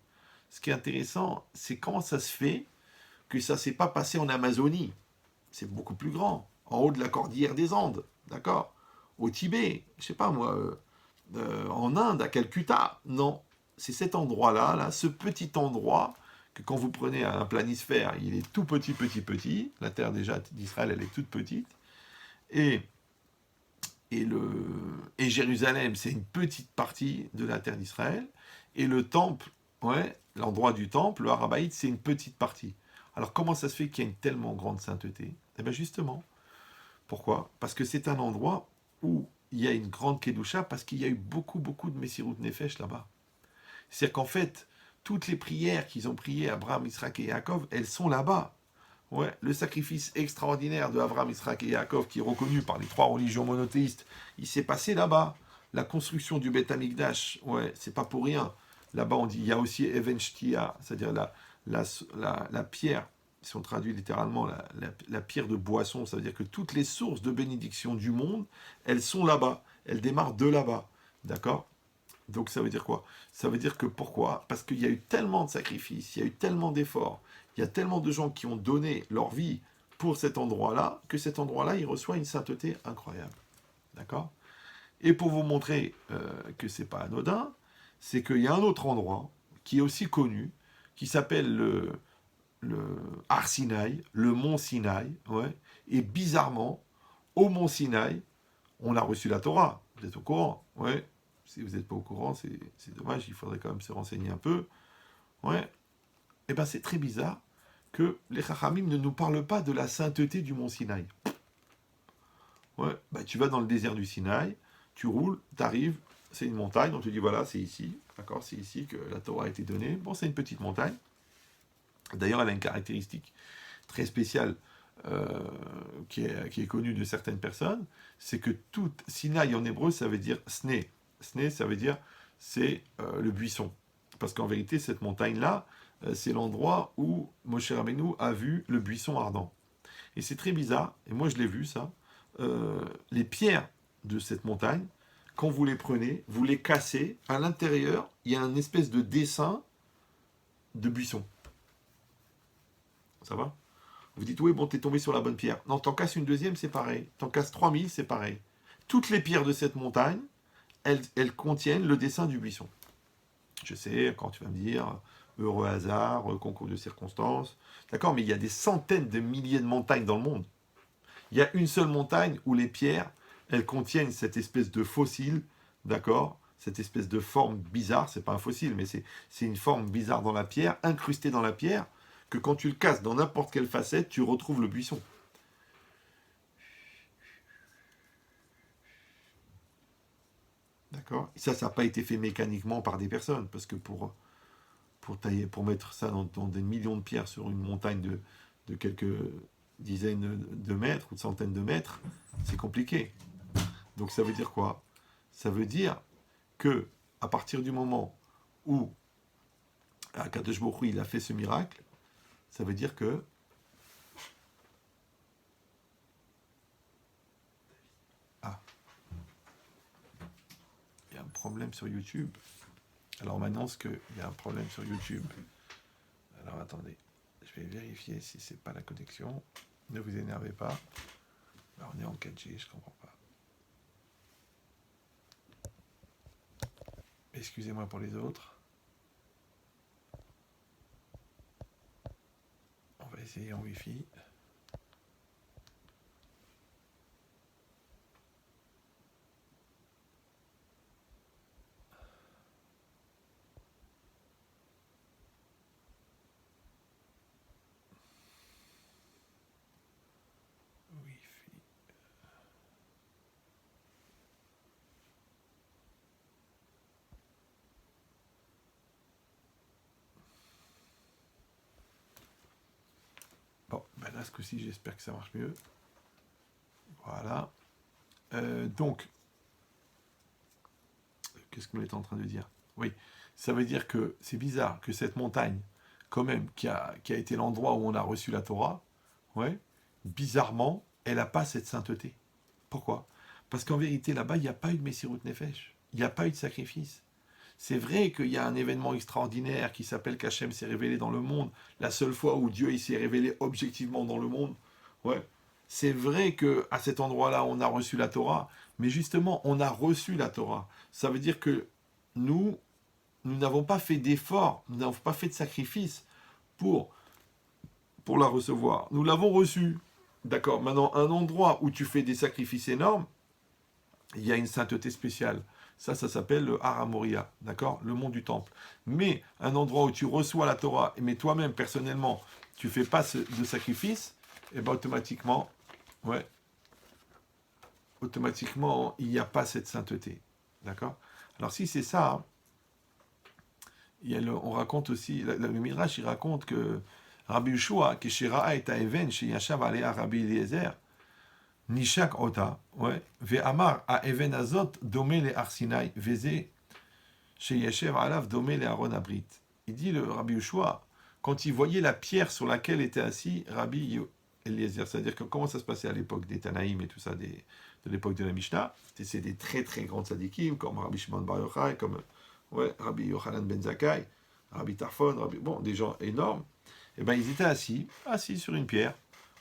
Ce qui est intéressant, c'est comment ça se fait que ça s'est pas passé en Amazonie. C'est beaucoup plus grand. En haut de la cordillère des Andes, d'accord? Au Tibet, je sais pas moi, en Inde, à Calcutta. Non, c'est cet endroit-là, là, ce petit endroit que quand vous prenez un planisphère, il est tout petit. La terre déjà d'Israël, elle est toute petite. Et, et Jérusalem, c'est une petite partie de la terre d'Israël. Et le temple, ouais, l'endroit du temple, le Har Habayit, c'est une petite partie. Alors comment ça se fait qu'il y a une tellement grande sainteté? Eh bien justement, pourquoi? Parce que c'est un endroit où il y a une grande Kedusha, parce qu'il y a eu beaucoup de Messirut Nefesh là-bas. C'est-à-dire qu'en fait, toutes les prières qu'ils ont priées Abraham, Israël et Yaakov, elles sont là-bas. Ouais, le sacrifice extraordinaire de Abraham, Israël et Yaakov, qui est reconnu par les 3 religions monothéistes, il s'est passé là-bas. La construction du Beth Amikdash, ouais, c'est pas pour rien. Là-bas, on dit, il y a aussi Even Shtia, c'est-à-dire la pierre, si on traduit littéralement la pierre de boisson, ça veut dire que toutes les sources de bénédiction du monde, elles sont là-bas. Elles démarrent de là-bas. D'accord? Donc ça veut dire quoi? Ça veut dire que pourquoi? Parce qu'il y a eu tellement de sacrifices, il y a eu tellement d'efforts, il y a tellement de gens qui ont donné leur vie pour cet endroit-là, que cet endroit-là, il reçoit une sainteté incroyable. D'accord? Et pour vous montrer que c'est pas anodin, c'est qu'il y a un autre endroit qui est aussi connu, qui s'appelle le Har Sinaï, le mont Sinaï, ouais. Et bizarrement, au mont Sinaï, on a reçu la Torah. Vous êtes au courant, ouais. Si vous n'êtes pas au courant, c'est dommage, il faudrait quand même se renseigner un peu. Ouais. Et bien c'est très bizarre que les Chachamim ne nous parlent pas de la sainteté du mont Sinaï. Ouais. Ben, tu vas dans le désert du Sinaï, tu roules, tu arrives, c'est une montagne, on te dit voilà, c'est ici, d'accord, c'est ici que la Torah a été donnée. Bon, c'est une petite montagne. D'ailleurs, elle a une caractéristique très spéciale qui est connue de certaines personnes, c'est que tout Sinaï en hébreu, ça veut dire sné. Sné, ça veut dire c'est le buisson. Parce qu'en vérité, cette montagne-là, c'est l'endroit où Moshe Rabbeinu a vu le buisson ardent. Et c'est très bizarre, et moi je l'ai vu ça, les pierres de cette montagne, quand vous les prenez, vous les cassez, à l'intérieur, il y a une espèce de dessin de buisson. Ça va? Vous dites, oui, bon, t'es tombé sur la bonne pierre. Non, t'en casses une deuxième, c'est pareil. T'en casses 3000, c'est pareil. Toutes les pierres de cette montagne, elles contiennent le dessin du buisson. Je sais, quand tu vas me dire, heureux hasard, concours de circonstances, d'accord, mais il y a des centaines de milliers de montagnes dans le monde. Il y a une seule montagne où les pierres, elles contiennent cette espèce de fossile, d'accord, cette espèce de forme bizarre, c'est pas un fossile, mais c'est une forme bizarre dans la pierre, incrustée dans la pierre, que quand tu le casses dans n'importe quelle facette, tu retrouves le buisson. D'accord? Et ça n'a pas été fait mécaniquement par des personnes, parce que tailler, pour mettre ça dans des millions de pierres sur une montagne de quelques dizaines de mètres ou de centaines de mètres, c'est compliqué. Donc ça veut dire quoi? Ça veut dire que à partir du moment où Akadosh Baruch Hu, il a fait ce miracle, ça veut dire que ah, il y a un problème sur YouTube. Alors on m'annonce qu'il y a un problème sur YouTube. Alors attendez, je vais vérifier si c'est pas la connexion. Ne vous énervez pas. Alors, on est en 4G, je comprends pas. Excusez-moi pour les autres. On va essayer en Wi-Fi. Wi-Fi. Bon, ben là, ce coup-ci, j'espère que ça marche mieux. Voilà. Donc, qu'est-ce que vous êtes en train de dire? Oui, ça veut dire que c'est bizarre que cette montagne, quand même, qui a été l'endroit où on a reçu la Torah, ouais, bizarrement, elle n'a pas cette sainteté. Pourquoi? Parce qu'en vérité, là-bas, il n'y a pas eu de Messirut Nefesh. Il n'y a pas eu de sacrifice. C'est vrai qu'il y a un événement extraordinaire qui s'appelle qu'Hachem s'est révélé dans le monde, la seule fois où Dieu il s'est révélé objectivement dans le monde. Ouais. C'est vrai que à cet endroit-là, on a reçu la Torah, mais justement, on a reçu la Torah. Ça veut dire que nous, nous n'avons pas fait d'effort, nous n'avons pas fait de sacrifice pour, pour la recevoir. Nous l'avons reçue. D'accord. Maintenant, un endroit où tu fais des sacrifices énormes, il y a une sainteté spéciale. Ça s'appelle le Har Moria, d'accord? Le mont du temple. Mais un endroit où tu reçois la Torah, mais toi-même, personnellement, tu fais pas de sacrifice, et bien automatiquement, ouais, automatiquement, il n'y a pas cette sainteté. D'accord? Alors si c'est ça, hein, on raconte aussi, le Midrash, il raconte que Rabbi Yeshua, que chez Ra'a et Even, chez Yashav Alea Rabbi Eliezer, Nishak Ota, ouais, Ve'amar a Even Azot, domé le Arsinaï, Veze, chez Yeshev Alav, domé le Aaron Abrit. Il dit le Rabbi Yeshua, quand il voyait la pierre sur laquelle était assis Rabbi Eliezer, c'est-à-dire que comment ça se passait à l'époque des Tanaïm et tout ça, de l'époque de la Mishnah, c'est des très très grands tzadikim, comme Rabbi Shimon Bar Yochai, comme ouais, Rabbi Yochanan Ben Zakkai, Rabbi Tarfon, bon, des gens énormes, et ben ils étaient assis sur une pierre,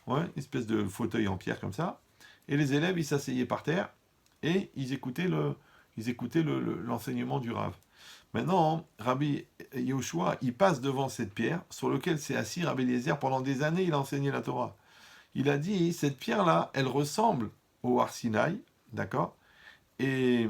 ouais, une espèce de fauteuil en pierre comme ça, et les élèves ils s'asseyaient par terre, et ils écoutaient l'enseignement du Rav. Maintenant, Rabbi Yehoshua, il passe devant cette pierre sur laquelle s'est assis Rabbi Eliezer pendant des années, il a enseigné la Torah. Il a dit, cette pierre-là, elle ressemble au Har Sinaï, d'accord, et,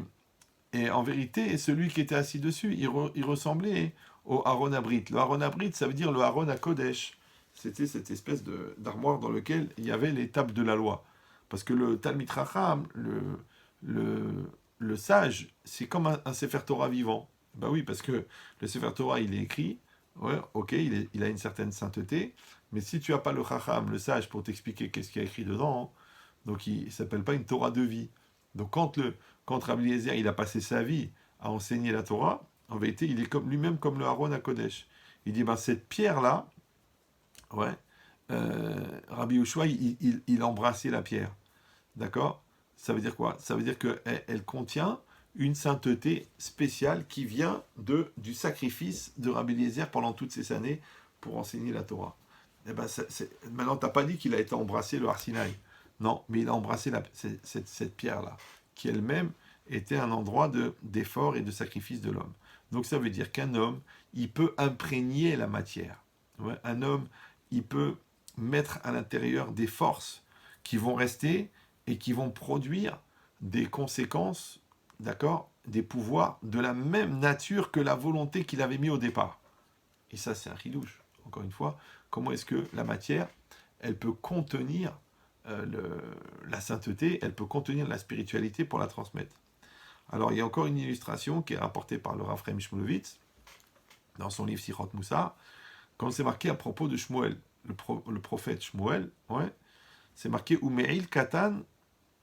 et en vérité, celui qui était assis dessus, il ressemblait au Aaron Abrit. Le Aaron Abrit, ça veut dire le Aaron à Kodesh. C'était cette espèce d'armoire dans laquelle il y avait les tables de la loi. Parce que le Talmid Chacham, le, le sage, c'est comme un Sefer Torah vivant. Ben oui, parce que le Sefer Torah, il est écrit, ouais, ok, il a une certaine sainteté, mais si tu n'as pas le Chacham, le sage, pour t'expliquer qu'est-ce qu'il y a écrit dedans, hein, donc il ne s'appelle pas une Torah de vie. Donc quand Rabbi Eliezer, il a passé sa vie à enseigner la Torah, en vérité, il est comme lui-même comme le Aaron à Kodesh. Il dit, ben cette pierre-là, ouais, Rabbi Yehoshua, il embrassait la pierre. D'accord? Ça veut dire quoi? Ça veut dire qu'elle contient une sainteté spéciale qui vient du sacrifice de Rabbi Eliezer pendant toutes ces années pour enseigner la Torah. Eh ben, maintenant, tu n'as pas dit qu'il a été embrassé le Har Sinaï. Non, mais il a embrassé cette pierre-là, qui elle-même était un endroit d'effort et de sacrifice de l'homme. Donc ça veut dire qu'un homme, il peut imprégner la matière. Ouais, un homme, il peut mettre à l'intérieur des forces qui vont rester et qui vont produire des conséquences, d'accord, des pouvoirs de la même nature que la volonté qu'il avait mis au départ. Et ça, c'est un ridouche. Encore une fois, comment est-ce que la matière, elle peut contenir la sainteté, elle peut contenir la spiritualité pour la transmettre. Alors, il y a encore une illustration qui est rapportée par le Rav Chaim Shmulevitz, dans son livre Sichot Moussar, quand c'est marqué à propos de Shmuel, le prophète Shmuel, ouais, c'est marqué Umeil Katan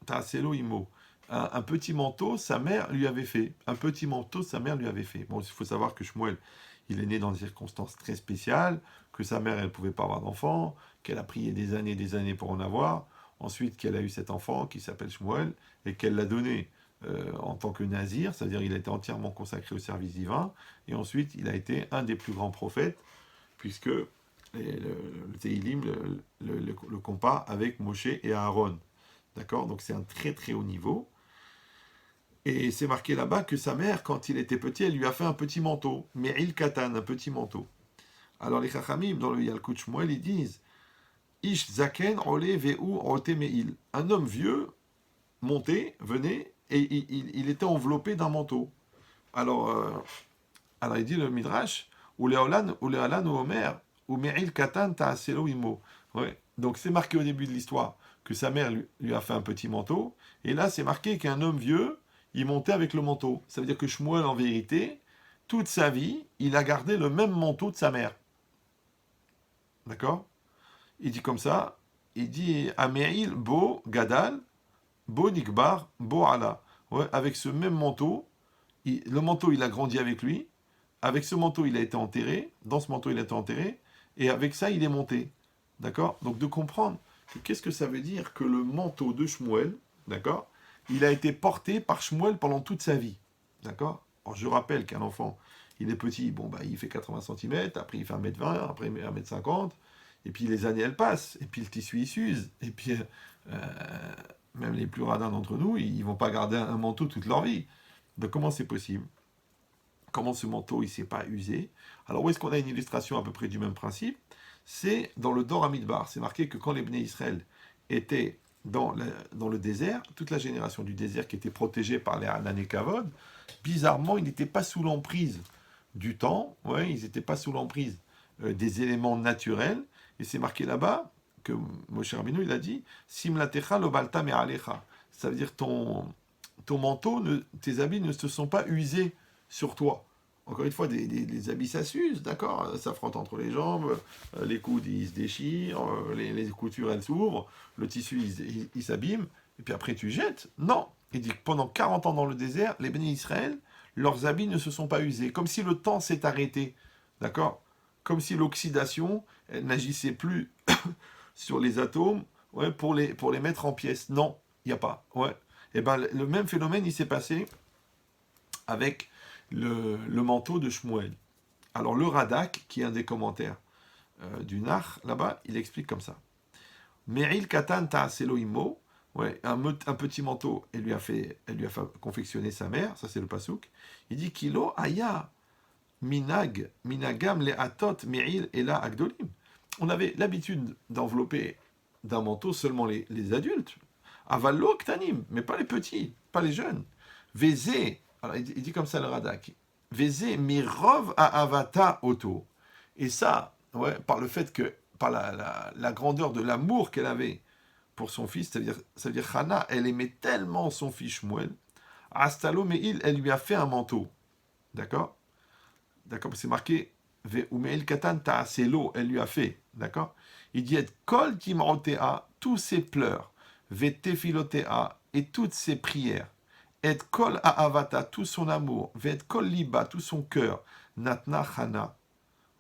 Ta'aselo Imo. Un petit manteau, sa mère lui avait fait. Un petit manteau, sa mère lui avait fait. Bon, il faut savoir que Shmuel, il est né dans des circonstances très spéciales, que sa mère, elle ne pouvait pas avoir d'enfant, qu'elle a prié des années pour en avoir. Ensuite, qu'elle a eu cet enfant qui s'appelle Shmuel, et qu'elle l'a donné en tant que nazir, c'est-à-dire il a été entièrement consacré au service divin. Et ensuite, il a été un des plus grands prophètes, puisque le Teilim le compare avec Moshe et Aaron. D'accord? Donc c'est un très très haut niveau. Et c'est marqué là-bas que sa mère, quand il était petit, elle lui a fait un petit manteau. Me'il Katan, un petit manteau. Alors les Chachamim, dans le Yalkut Shmuel, ils disent Ish Zaken Ole Ve'u Ote Me'il. Un homme vieux montait, venait, et il était enveloppé d'un manteau. Alors il dit le Midrash Uleolan ou Omer, ou Me'il Katan Ta'aselo Imo. Ouais. Donc c'est marqué au début de l'histoire que sa mère lui a fait un petit manteau. Et là, c'est marqué qu'un homme vieux, il montait avec le manteau. Ça veut dire que Shmuel, en vérité, toute sa vie, il a gardé le même manteau de sa mère. D'accord? Il dit comme ça, il dit Ameil, Bo, Gadal, Bo, Nikbar, Bo, Ala. Ouais, avec ce même manteau, le manteau, il a grandi avec lui. Avec ce manteau, il a été enterré. Dans ce manteau, il a été enterré. Et avec ça, il est monté. D'accord? Donc de comprendre que qu'est-ce que ça veut dire que le manteau de Shmuel, d'accord, il a été porté par Shmuel pendant toute sa vie. D'accord? Alors je rappelle qu'un enfant, il est petit, bon, bah, il fait 80 cm, après il fait 1m20, après 1m50, et puis les années, elles passent, et puis le tissu, il s'use, et puis même les plus radins d'entre nous, ils ne vont pas garder un manteau toute leur vie. Donc comment c'est possible? Comment ce manteau, il ne s'est pas usé? Alors où est-ce qu'on a une illustration à peu près du même principe? C'est dans le Dor Hamidbar. C'est marqué que quand les Bnei Israël étaient dans le désert, toute la génération du désert qui était protégée par les Hanan et Kavod, bizarrement, ils n'étaient pas sous l'emprise du temps, ouais, ils n'étaient pas sous l'emprise des éléments naturels, et c'est marqué là-bas que Moshe Rabbeinu, il a dit Simlatecha lo balta me'alecha. Ça veut dire ton manteau, tes habits ne se sont pas usés sur toi. Encore une fois, les habits ça s'use, d'accord, ça frotte entre les jambes, les coudes ils se déchirent, les coutures elles s'ouvrent, le tissu il s'abîme, et puis après tu jettes. Non, il dit que pendant 40 ans dans le désert, les bénis Israël, leurs habits ne se sont pas usés, comme si le temps s'est arrêté, d'accord, comme si l'oxydation n'agissait plus sur les atomes, ouais, pour les mettre en pièces. Non, il n'y a pas. Ouais. Et ben le même phénomène il s'est passé avec le manteau de Shmuel. Alors le Radak, qui est un des commentaires du Nach, là-bas, il explique comme ça. Me'il katan ta'aselo imo, Ouais, un petit manteau, elle lui a fait confectionner sa mère, ça c'est le pasouk. Il dit Kilo aya minagam le atot me'il et la agdolim. On avait l'habitude d'envelopper d'un manteau seulement les adultes. Avalo ktanim, mais pas les petits, pas les jeunes. Vézé, alors il dit comme ça le Radak. Vézé mirov a avata auto. Et ça, ouais, par le fait que, par la grandeur de l'amour qu'elle avait pour son fils, c'est-à-dire Hana, elle aimait tellement son fils Shmuel, Astalo Me'il, elle lui a fait un manteau. D'accord. D'accord, c'est marqué Umeil Katan Ta'aselo, elle lui a fait. D'accord. Il dit Kol Timrotea, tous ses pleurs, Vetefilotea, et toutes ses prières, et Kol Aavata, tout son amour, Vet Kol Liba, tout son cœur, Natna Hana,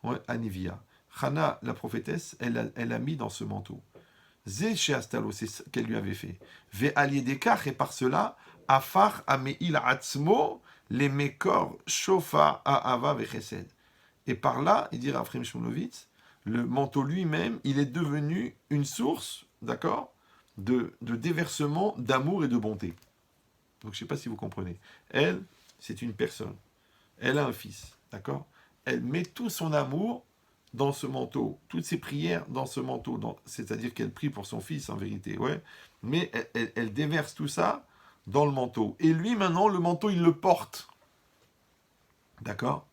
ouais, Anivia. Hana, la prophétesse, elle a mis dans ce manteau. Zé chez Astalo, c'est ce qu'elle lui avait fait. Ve Aliedekach, et par cela, Afar Ameil Atzmo, les Mekor Shofa Aava Vechesed. Et par là, il dit Raphaël Shmulevitz, le manteau lui-même, il est devenu une source, d'accord, de déversement d'amour et de bonté. Donc je ne sais pas si vous comprenez. Elle, c'est une personne. Elle a un fils, d'accord. Elle met tout son amour dans ce manteau, toutes ses prières dans ce manteau, c'est-à-dire qu'elle prie pour son fils en vérité, ouais. Mais elle déverse tout ça dans le manteau. Et lui maintenant, le manteau, il le porte, d'accord.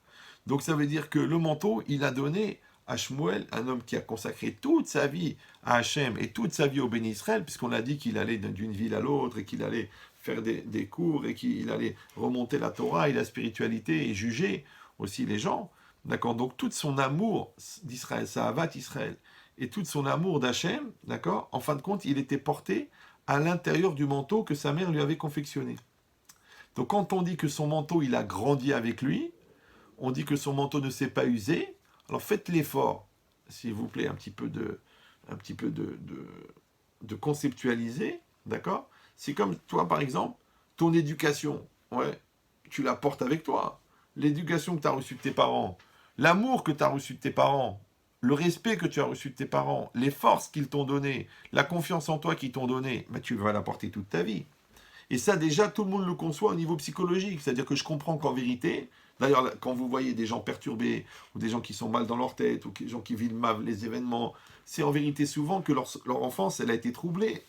Donc ça veut dire que le manteau, il a donné à Shmuel, un homme qui a consacré toute sa vie à Hachem et toute sa vie au béni Israël, puisqu'on a dit qu'il allait d'une ville à l'autre et qu'il allait faire des cours et qu'il allait remonter la Torah et la spiritualité et juger aussi les gens. D'accord. Donc tout son amour d'Israël, ça avat Israël, et tout son amour d'Hachem, d'accord, en fin de compte, il était porté à l'intérieur du manteau que sa mère lui avait confectionné. Donc quand on dit que son manteau, il a grandi avec lui, on dit que son manteau ne s'est pas usé. Alors faites l'effort, s'il vous plaît, un petit peu de conceptualiser, d'accord. C'est comme toi, par exemple, ton éducation, ouais, tu la portes avec toi. L'éducation que tu as reçue de tes parents, l'amour que tu as reçu de tes parents, le respect que tu as reçu de tes parents, les forces qu'ils t'ont données, la confiance en toi qu'ils t'ont donnée, mais tu vas la porter toute ta vie. Et ça, déjà, tout le monde le conçoit au niveau psychologique. C'est-à-dire que je comprends qu'en vérité, d'ailleurs, quand vous voyez des gens perturbés, ou des gens qui sont mal dans leur tête, ou des gens qui vivent mal les événements, c'est en vérité souvent que leur enfance, elle a été troublée.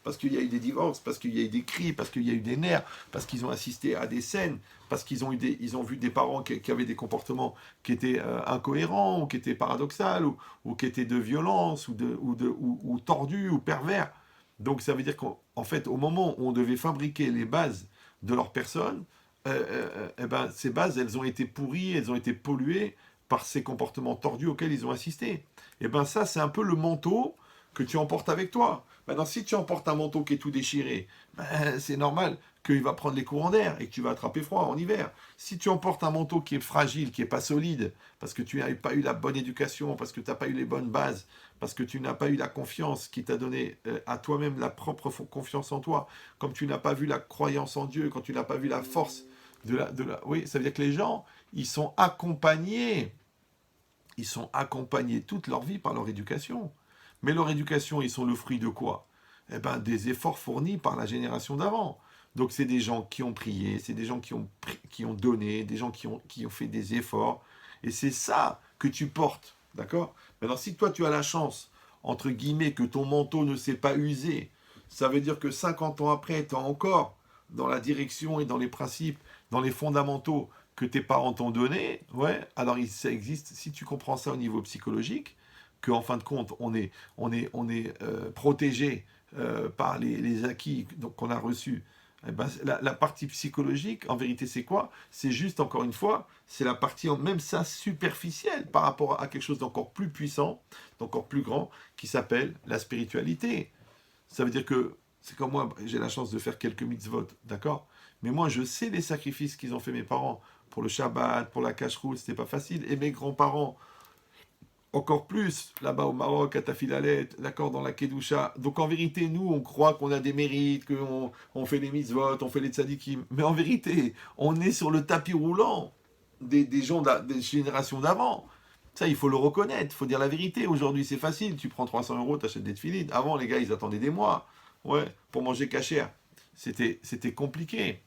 Parce qu'il y a eu des divorces, parce qu'il y a eu des cris, parce qu'il y a eu des nerfs, parce qu'ils ont assisté à des scènes, parce qu'ils ont, ils ont vu des parents qui avaient des comportements qui étaient incohérents, ou qui étaient paradoxaux, ou qui étaient de violence, ou tordus, ou pervers. Donc ça veut dire qu'en fait, au moment où on devait fabriquer les bases de leur personne, eh ben, ces bases, elles ont été pourries, elles ont été polluées par ces comportements tordus auxquels ils ont assisté. Et ben ça, c'est un peu le manteau que tu emportes avec toi. Maintenant, si tu emportes un manteau qui est tout déchiré, ben, c'est normal qu'il va prendre les courants d'air et que tu vas attraper froid en hiver. Si tu emportes un manteau qui est fragile, qui n'est pas solide, parce que tu n'as pas eu la bonne éducation, parce que tu n'as pas eu les bonnes bases, parce que tu n'as pas eu la confiance qui t'a donné à toi-même la propre confiance en toi, comme tu n'as pas vu la croyance en Dieu, quand tu n'as pas vu la force Oui, ça veut dire que les gens, ils sont accompagnés toute leur vie par leur éducation. Mais leur éducation, ils sont le fruit de quoi? Eh ben, des efforts fournis par la génération d'avant. Donc c'est des gens qui ont prié, c'est des gens qui ont donné, des gens qui ont fait des efforts. Et c'est ça que tu portes, d'accord? Maintenant, si toi tu as la chance, entre guillemets, que ton manteau ne s'est pas usé, ça veut dire que 50 ans après, tu es encore dans la direction et dans les principes, dans les fondamentaux que tes parents t'ont donnés, ouais, alors ça existe, si tu comprends ça au niveau psychologique, qu'en fin de compte, on est protégé par les acquis qu'on a reçus. Eh ben, la partie psychologique, en vérité, c'est quoi? C'est juste, encore une fois, c'est la partie, même ça, superficielle par rapport à quelque chose d'encore plus puissant, d'encore plus grand, qui s'appelle la spiritualité. Ça veut dire que, c'est comme moi, j'ai la chance de faire quelques mitzvot, d'accord? Mais moi, je sais les sacrifices qu'ils ont fait mes parents pour le Shabbat, pour la cache-route, c'était pas facile. Et mes grands-parents, encore plus, là-bas au Maroc, à Tafilalet, d'accord, dans la Kedusha. Donc en vérité, nous, on croit qu'on a des mérites, qu'on fait les mitzvot, on fait les tzadikim. Mais en vérité, on est sur le tapis roulant des gens des générations d'avant. Ça, il faut le reconnaître, il faut dire la vérité. Aujourd'hui, c'est facile, tu prends 300 euros, tu achètes des tefilines. Avant, les gars, ils attendaient des mois. ouais, pour manger cachère. C'était compliqué.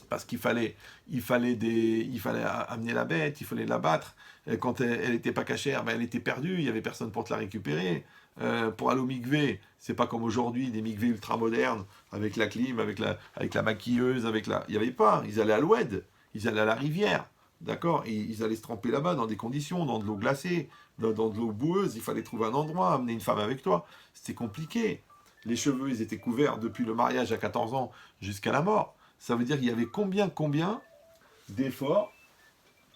Parce qu'il fallait amener la bête, il fallait la battre. Et quand elle n'était pas cachère, ben elle était perdue, il n'y avait personne pour te la récupérer. Pour aller au mikvé, c'est pas comme aujourd'hui, des mikvés ultra modernes, avec la clim, avec la maquilleuse, il n'y avait pas. Ils allaient à l'oued, ils allaient à la rivière, d'accord. Et ils allaient se tremper là-bas dans des conditions, dans de l'eau glacée, dans de l'eau boueuse, il fallait trouver un endroit, amener une femme avec toi. C'était compliqué. Les cheveux, ils étaient couverts depuis le mariage à 14 ans jusqu'à la mort. Ça veut dire qu'il y avait combien d'efforts,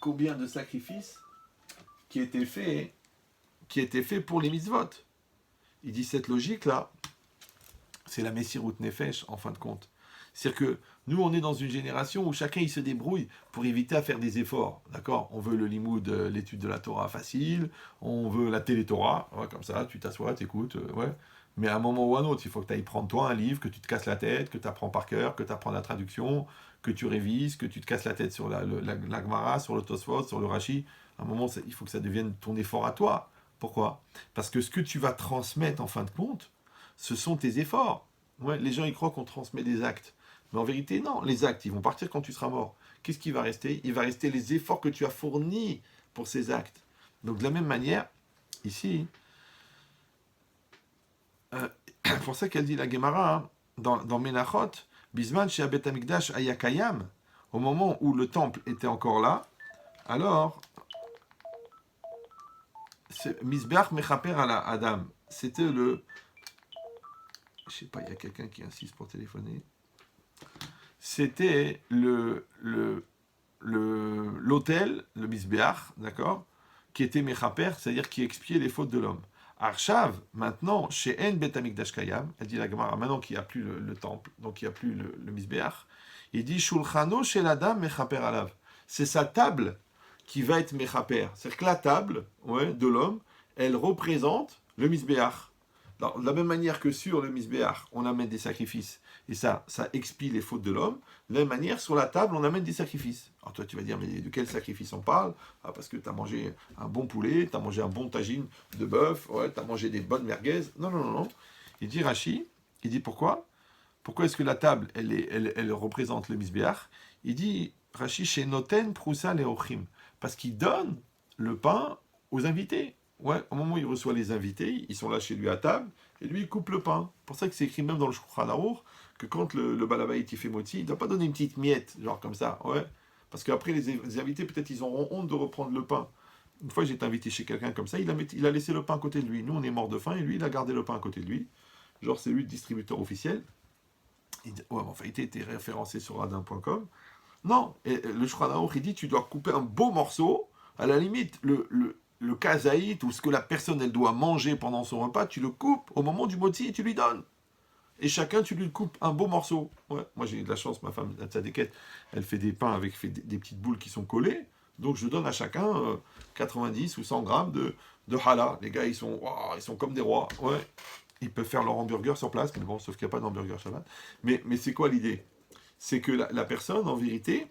combien de sacrifices qui étaient faits pour les mitzvot. Il dit cette logique-là, c'est la Messirut Nefesh, en fin de compte. C'est-à-dire que nous, on est dans une génération où chacun il se débrouille pour éviter à faire des efforts. D'accord. On veut le limoud, l'étude de la Torah facile, on veut la télé-Torah, ouais, comme ça, tu t'assois, t'écoutes, ouais. Mais à un moment ou à un autre, il faut que tu ailles prendre toi un livre, que tu te casses la tête, que tu apprends par cœur, que tu apprends la traduction, que tu révises, que tu te casses la tête sur la Gemara, sur le Tosfot, sur le Rashi. À un moment, il faut que ça devienne ton effort à toi. Pourquoi? Parce que ce que tu vas transmettre en fin de compte, ce sont tes efforts. Ouais, les gens, ils croient qu'on transmet des actes. Mais en vérité, non. Les actes, ils vont partir quand tu seras mort. Qu'est-ce qui va rester? Il va rester les efforts que tu as fournis pour ces actes. Donc, de la même manière, ici, c'est pour ça qu'elle dit la Gemara, hein, dans Menachot, Bisman chez Abet Amikdash Ayakayam, au moment où le temple était encore là, alors, Misbeach Mechaper à la Adam. C'était le. Je sais pas, il y a quelqu'un qui insiste pour téléphoner. C'était l'autel, le Misbeach, d'accord, qui était Mechaper, c'est-à-dire qui expiait les fautes de l'homme. Arshav, maintenant, chez En Bet Amikdash Kayam, elle dit la Gemara, maintenant qu'il n'y a plus le temple, donc il n'y a plus le Misbeach, il dit Shulchano chez l'Adam Mechaper Alav. C'est sa table qui va être Mechaper. C'est-à-dire que la table, ouais, de l'homme, elle représente le Misbeach. Alors, de la même manière que sur le Misbeach, on amène des sacrifices, et ça expie les fautes de l'homme, de la même manière, sur la table, on amène des sacrifices. Alors toi, tu vas dire, mais de quel sacrifice on parle? Ah, parce que tu as mangé un bon poulet, tu as mangé un bon tagine de bœuf, ouais, tu as mangé des bonnes merguez. Non, non, non, non. Il dit Rashi, il dit pourquoi? Pourquoi est-ce que la table, elle représente le Misbeach? Il dit, Rashi, chez Noten, Proussa, Leochim. Parce qu'il donne le pain aux invités. Ouais, au moment où il reçoit les invités, ils sont là chez lui à table, et lui, il coupe le pain. C'est pour ça que c'est écrit même dans le Shulchan Aruch, que quand le Balabait il fait moti, il ne doit pas donner une petite miette, genre comme ça, ouais. Parce qu'après, les invités, peut-être, ils auront honte de reprendre le pain. Une fois, j'ai été invité chez quelqu'un comme ça, il a laissé le pain à côté de lui. Nous, on est mort de faim, et lui, il a gardé le pain à côté de lui. Genre, c'est lui le distributeur officiel. Ouais, enfin, il était référencé sur radin.com. Non, et le Shulchan Aruch, il dit, tu dois couper un beau morceau, à la limite, le kazaït, ou ce que la personne, elle doit manger pendant son repas, tu le coupes au moment du moti et tu lui donnes. Et chacun, tu lui coupes un beau morceau. Ouais. Moi, j'ai eu de la chance, ma femme, la tzadékette, elle fait des pains avec des petites boules qui sont collées. Donc, je donne à chacun 90 ou 100 grammes de challah. Les gars, ils sont comme des rois. Ouais. Ils peuvent faire leur hamburger sur place, mais bon, sauf qu'il n'y a pas d'hamburger Shabbat. Mais c'est quoi l'idée? C'est que la personne, en vérité,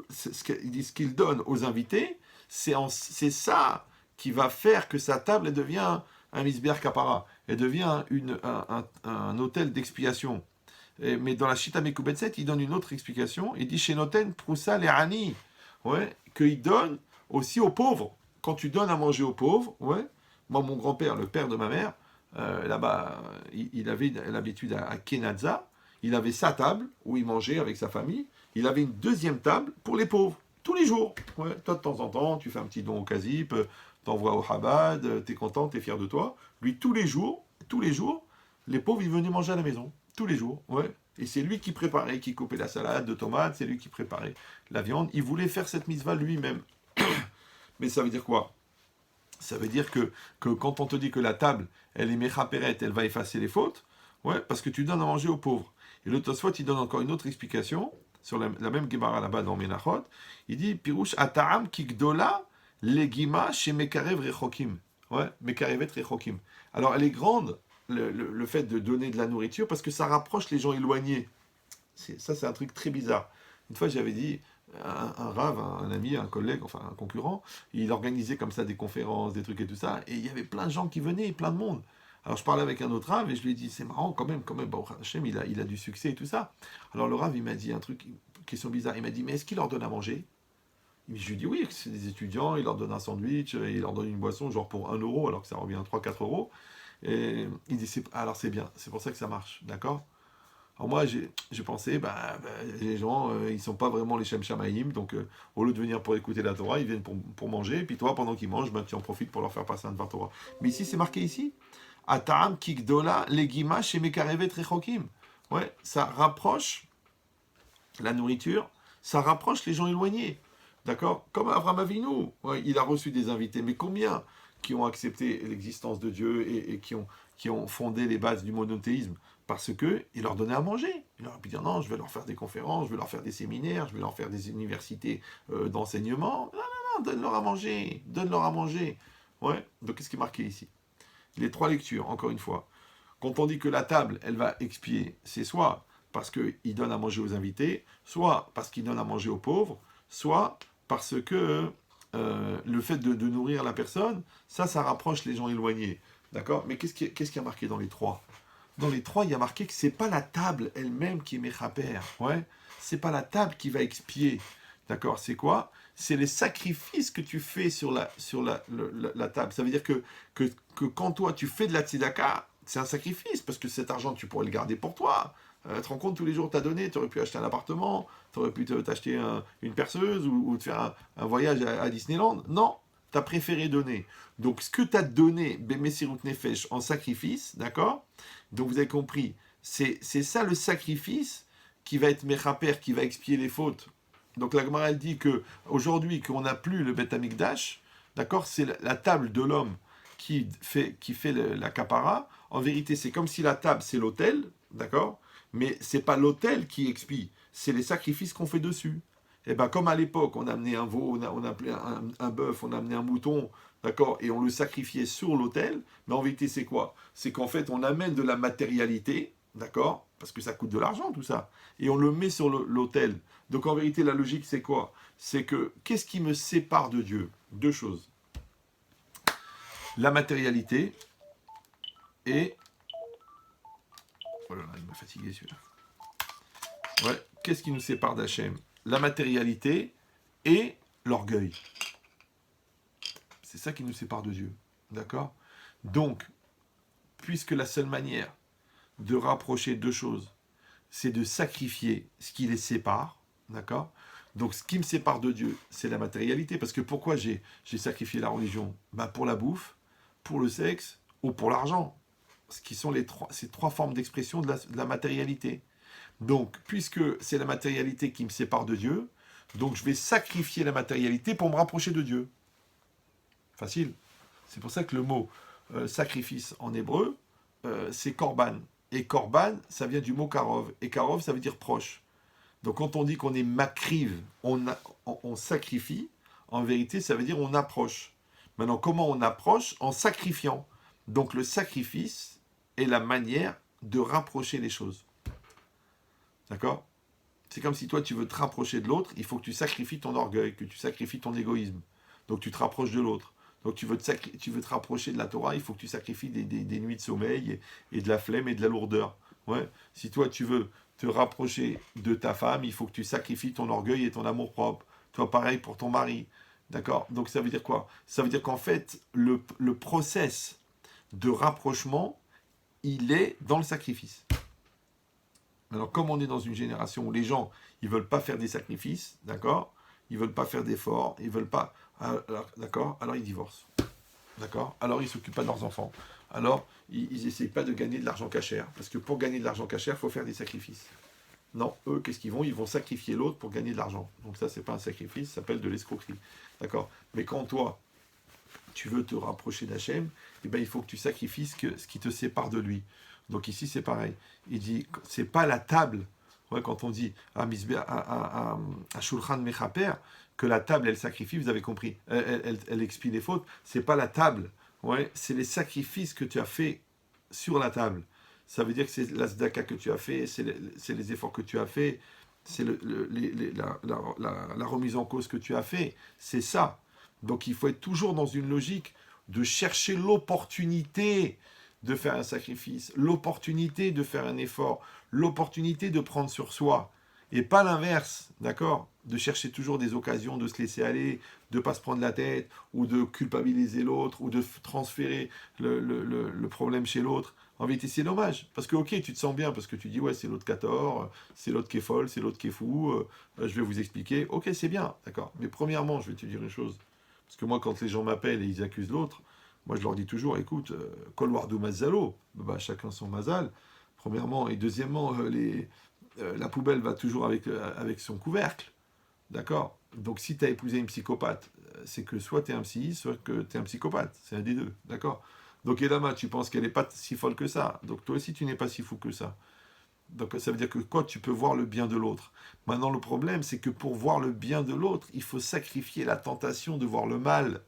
ce qu'il donne aux invités, c'est ça qui va faire que sa table elle devient un misber kapara. Elle devient un hôtel d'expiation. Mais dans la Shita Mekubetset, il donne une autre explication. Il dit chez Noten Proussa les Ani. Ouais, qu'il donne aussi aux pauvres. Quand tu donnes à manger aux pauvres, ouais. Moi, mon grand-père, le père de ma mère, là-bas, il avait l'habitude à Kenadza. Il avait sa table où il mangeait avec sa famille. Il avait une deuxième table pour les pauvres, tous les jours. Ouais, toi, de temps en temps, tu fais un petit don au Kazip, t'envoies au Chabad, t'es content, t'es fier de toi. Lui, tous les jours, les pauvres, ils venaient manger à la maison. Tous les jours, ouais. Et c'est lui qui préparait, qui coupait la salade de tomates, c'est lui qui préparait la viande. Il voulait faire cette mitzvah lui-même. Mais ça veut dire quoi? Ça veut dire que quand on te dit que la table, elle est méchaperet, elle va effacer les fautes, ouais, parce que tu donnes à manger aux pauvres. Et le Tosfot, il donne encore une autre explication, sur la même Gemara là-bas dans Menachot. Il dit, Pirouche Ataam Kikdola Legima chez Mekarev Rechokim. Ouais, Mekarevet Rechokim. Alors, elle est grande, le fait de donner de la nourriture, parce que ça rapproche les gens éloignés. Ça, c'est un truc très bizarre. Une fois, j'avais dit, un rave, un ami, un collègue, enfin un concurrent, il organisait comme ça des conférences, des trucs et tout ça, et il y avait plein de gens qui venaient, plein de monde. Alors je parlais avec un autre Rav et je lui ai dit, c'est marrant quand même, bon, Hachem, il a du succès et tout ça. Alors le Rav, il m'a dit un truc, une question bizarre, il m'a dit, mais est-ce qu'il leur donne à manger? Je lui ai dit, oui, c'est des étudiants, il leur donne un sandwich, il leur donne une boisson, genre pour 1 euro, alors que ça revient à 3-4 euros. Et il dit, alors c'est bien, c'est pour ça que ça marche, d'accord? Alors moi, j'ai pensé, les gens, ils sont pas vraiment les Shem Shamaïm, donc au lieu de venir pour écouter la Torah, ils viennent pour manger, et puis toi, pendant qu'ils mangent, tu en profites pour leur faire passer un Dvar Torah. Mais ici, c'est marqué ici, Ataam Kikdola Legima Shemekarevet Rechokim. Ouais, ça rapproche la nourriture, ça rapproche les gens éloignés. D'accord? Comme Abraham Avinu, ouais, il a reçu des invités, mais combien qui ont accepté l'existence de Dieu et qui ont fondé les bases du monothéisme? Parce qu'il leur donnait à manger. Il leur a pu dire non, je vais leur faire des conférences, je vais leur faire des séminaires, je vais leur faire des universités d'enseignement. Non, non, non, donne-leur à manger, donne-leur à manger. Ouais, donc qu'est-ce qui est marqué ici? Les 3 lectures, encore une fois. Quand on dit que la table, elle va expier, c'est soit parce qu'il donne à manger aux invités, soit parce qu'il donne à manger aux pauvres, soit parce que le fait de nourrir la personne, ça rapproche les gens éloignés. D'accord? Mais qu'est-ce qui est marqué dans les 3? Dans les 3, il y a marqué que c'est pas la table elle-même qui est méchaper. Ouais? C'est pas la table qui va expier. D'accord? C'est quoi? C'est les sacrifices que tu fais sur la table. Ça veut dire que quand toi tu fais de la tzedaka, c'est un sacrifice, parce que cet argent tu pourrais le garder pour toi. Tu te rends compte, tous les jours tu as donné, tu aurais pu acheter un appartement, tu aurais pu t'acheter une perceuse ou te faire un voyage à Disneyland. Non, tu as préféré donner. Donc ce que tu as donné, Bemesirut Nefesh, en sacrifice, d'accord? Donc vous avez compris, c'est ça le sacrifice qui va être méchaper, qui va expier les fautes. Donc la Gemara elle dit que aujourd'hui qu'on n'a plus le Beth Amikdash, d'accord, c'est la table de l'homme qui fait la kapara. En vérité, c'est comme si la table c'est l'autel, d'accord, mais c'est pas l'autel qui expie, c'est les sacrifices qu'on fait dessus. Et bien comme à l'époque, on a amené un veau, on a appelé un bœuf, on a amené un mouton, d'accord, et on le sacrifiait sur l'autel, mais en vérité c'est quoi? C'est qu'en fait on amène de la matérialité, d'accord, parce que ça coûte de l'argent tout ça, et on le met sur l'autel. Donc en vérité, la logique, c'est quoi? C'est que, qu'est-ce qui me sépare de Dieu? 2 choses. La matérialité et... Oh là là, il m'a fatigué celui-là. Ouais, qu'est-ce qui nous sépare d'Hachem? La matérialité et l'orgueil. C'est ça qui nous sépare de Dieu. D'accord? Donc, puisque la seule manière de rapprocher 2 choses, c'est de sacrifier ce qui les sépare, d'accord? Donc ce qui me sépare de Dieu, c'est la matérialité. Parce que pourquoi j'ai sacrifié la religion? Pour la bouffe, pour le sexe ou pour l'argent. Ce qui sont ces 3 formes d'expression de la matérialité. Donc, puisque c'est la matérialité qui me sépare de Dieu, donc je vais sacrifier la matérialité pour me rapprocher de Dieu. Facile. C'est pour ça que le mot sacrifice en hébreu, c'est korban. Et korban, ça vient du mot karov. Et karov, ça veut dire proche. Donc quand on dit qu'on est makriv, on sacrifie, en vérité, ça veut dire on approche. Maintenant, comment on approche? En sacrifiant. Donc le sacrifice est la manière de rapprocher les choses. D'accord? C'est comme si toi, tu veux te rapprocher de l'autre, il faut que tu sacrifies ton orgueil, que tu sacrifies ton égoïsme. Donc tu te rapproches de l'autre. Donc tu veux te rapprocher de la Torah, il faut que tu sacrifies des nuits de sommeil et de la flemme et de la lourdeur. Ouais. Si toi, tu veux te rapprocher de ta femme, il faut que tu sacrifies ton orgueil et ton amour-propre. Toi, pareil pour ton mari. D'accord? Donc ça veut dire quoi? Ça veut dire qu'en fait, le process de rapprochement, il est dans le sacrifice. Alors, comme on est dans une génération où les gens, ils veulent pas faire des sacrifices, d'accord? Ils veulent pas faire d'efforts, ils veulent pas... Alors, d'accord? Alors, ils divorcent. D'accord? Alors, ils s'occupent pas de leurs enfants. Alors, ils n'essayent pas de gagner de l'argent cachère. Parce que pour gagner de l'argent cachère, il faut faire des sacrifices. Non, eux, qu'est-ce qu'ils vont? Ils vont sacrifier l'autre pour gagner de l'argent. Donc ça, c'est pas un sacrifice, ça s'appelle de l'escroquerie. D'accord? Mais quand toi, tu veux te rapprocher d'Hachem, eh ben, il faut que tu sacrifies ce qui te sépare de lui. Donc ici, c'est pareil. Il dit, c'est pas la table. Ouais, quand on dit à Shulchan Mechaper, que la table, elle sacrifie, vous avez compris, elle expie les fautes, c'est pas la table. Ouais, c'est les sacrifices que tu as fait sur la table. Ça veut dire que c'est la tzedaka que tu as fait, c'est les efforts que tu as fait, c'est la remise en cause que tu as fait. C'est ça. Donc il faut être toujours dans une logique de chercher l'opportunité de faire un sacrifice, l'opportunité de faire un effort, l'opportunité de prendre sur soi, et pas l'inverse, d'accord? De chercher toujours des occasions de se laisser aller, de ne pas se prendre la tête, ou de culpabiliser l'autre, ou de transférer le problème chez l'autre. En vérité, c'est dommage. Parce que, ok, tu te sens bien, parce que tu dis, ouais, c'est l'autre qui a tort, c'est l'autre qui est folle, c'est l'autre qui est fou, je vais vous expliquer. Ok, c'est bien, d'accord. Mais premièrement, je vais te dire une chose. Parce que moi, quand les gens m'appellent et ils accusent l'autre, moi, je leur dis toujours, écoute, Kol Wardou Mazalo, bah, chacun son mazal, premièrement. Et deuxièmement, la poubelle va toujours avec son couvercle. D'accord? Donc si tu as épousé une psychopathe, c'est que soit tu es un psy, soit que tu es un psychopathe. C'est un des deux. D'accord? Donc Elama, tu penses qu'elle n'est pas si folle que ça. Donc toi aussi, tu n'es pas si fou que ça. Donc ça veut dire que quoi? Tu peux voir le bien de l'autre. Maintenant, le problème, c'est que pour voir le bien de l'autre, il faut sacrifier la tentation de voir le mal.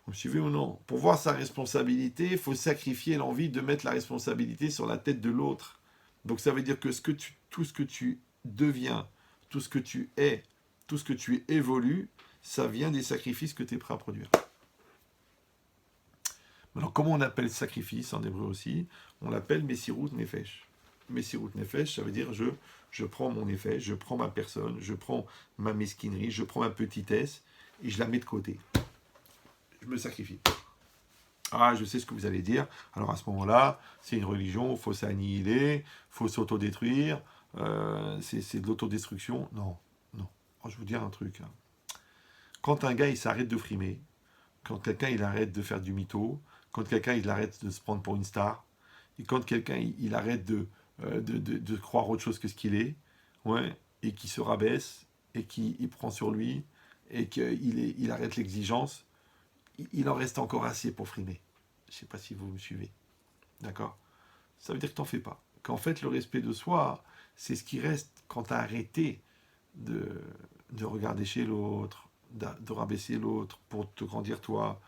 Vous me suivez ou non? Pour voir sa responsabilité, il faut sacrifier l'envie de mettre la responsabilité sur la tête de l'autre. Donc ça veut dire que, tout ce que tu deviens, tout ce que tu es, tout ce que tu évolues, ça vient des sacrifices que tu es prêt à produire. Alors comment on appelle sacrifice en hébreu aussi? On l'appelle Messirut Nefesh. Messirut Nefesh, ça veut dire je prends mon effet, je prends ma personne, je prends ma mesquinerie, je prends ma petitesse et je la mets de côté. Je me sacrifie. Ah, je sais ce que vous allez dire. Alors à ce moment-là, c'est une religion, il faut s'annihiler, il faut s'autodétruire, c'est de l'autodestruction. Non, non. Oh, je vais vous dire un truc. Hein. Quand un gars, il s'arrête de frimer, quand quelqu'un, il arrête de faire du mytho, quand quelqu'un, il arrête de se prendre pour une star, et quand quelqu'un, il arrête de croire autre chose que ce qu'il est, ouais, et qui se rabaisse, et qui il prend sur lui, et qu'il arrête l'exigence, il en reste encore assez pour frimer. Je ne sais pas si vous me suivez. D'accord? Ça veut dire que tu n'en fais pas. Qu'en fait, le respect de soi, c'est ce qui reste quand tu as arrêté de regarder chez l'autre, de rabaisser l'autre pour te grandir toi.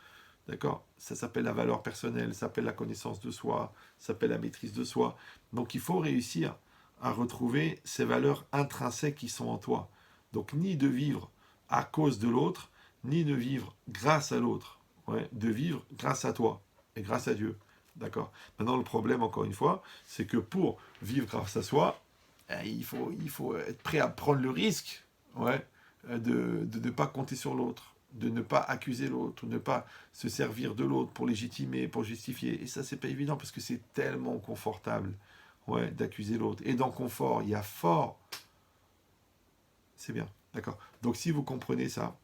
D'accord? Ça s'appelle la valeur personnelle, ça s'appelle la connaissance de soi, ça s'appelle la maîtrise de soi. Donc il faut réussir à retrouver ces valeurs intrinsèques qui sont en toi. Donc ni de vivre à cause de l'autre, ni de vivre grâce à l'autre. Ouais, de vivre grâce à toi et grâce à Dieu. D'accord? Maintenant, le problème, encore une fois, c'est que pour vivre grâce à soi, il faut être prêt à prendre le risque, ouais, de ne pas compter sur l'autre, de ne pas accuser l'autre, de ne pas se servir de l'autre pour légitimer, pour justifier. Et ça, c'est pas évident parce que c'est tellement confortable, ouais, d'accuser l'autre. Et dans confort, il y a fort. C'est bien, d'accord. Donc si vous comprenez ça,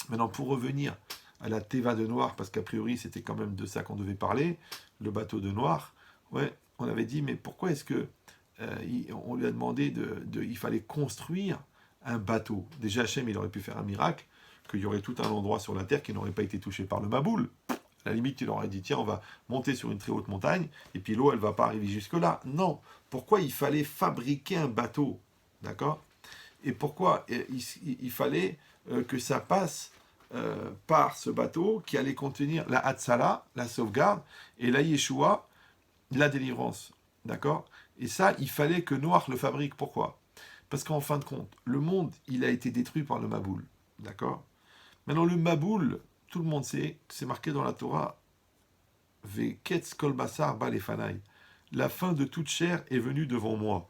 maintenant pour revenir à la Teva de Noir, parce qu'a priori c'était quand même de ça qu'on devait parler, le bateau de Noir, ouais, on avait dit mais pourquoi est-ce que on lui a demandé il fallait construire un bateau. Déjà Hachem il aurait pu faire un miracle, qu'il y aurait tout un endroit sur la terre qui n'aurait pas été touché par le Maboul. À la limite il aurait dit tiens on va monter sur une très haute montagne et puis l'eau elle va pas arriver jusque là. Non, pourquoi il fallait fabriquer un bateau, d'accord? Et pourquoi il fallait que ça passe par ce bateau qui allait contenir la Hatzala, la sauvegarde, et la Yeshua, la délivrance. D'accord? Et ça, il fallait que Noach le fabrique. Pourquoi? Parce qu'en fin de compte, le monde, il a été détruit par le Maboul. D'accord? Maintenant, le Maboul, tout le monde sait, c'est marqué dans la Torah, Veketz kol basar ba lefanai. La fin de toute chair est venue devant moi.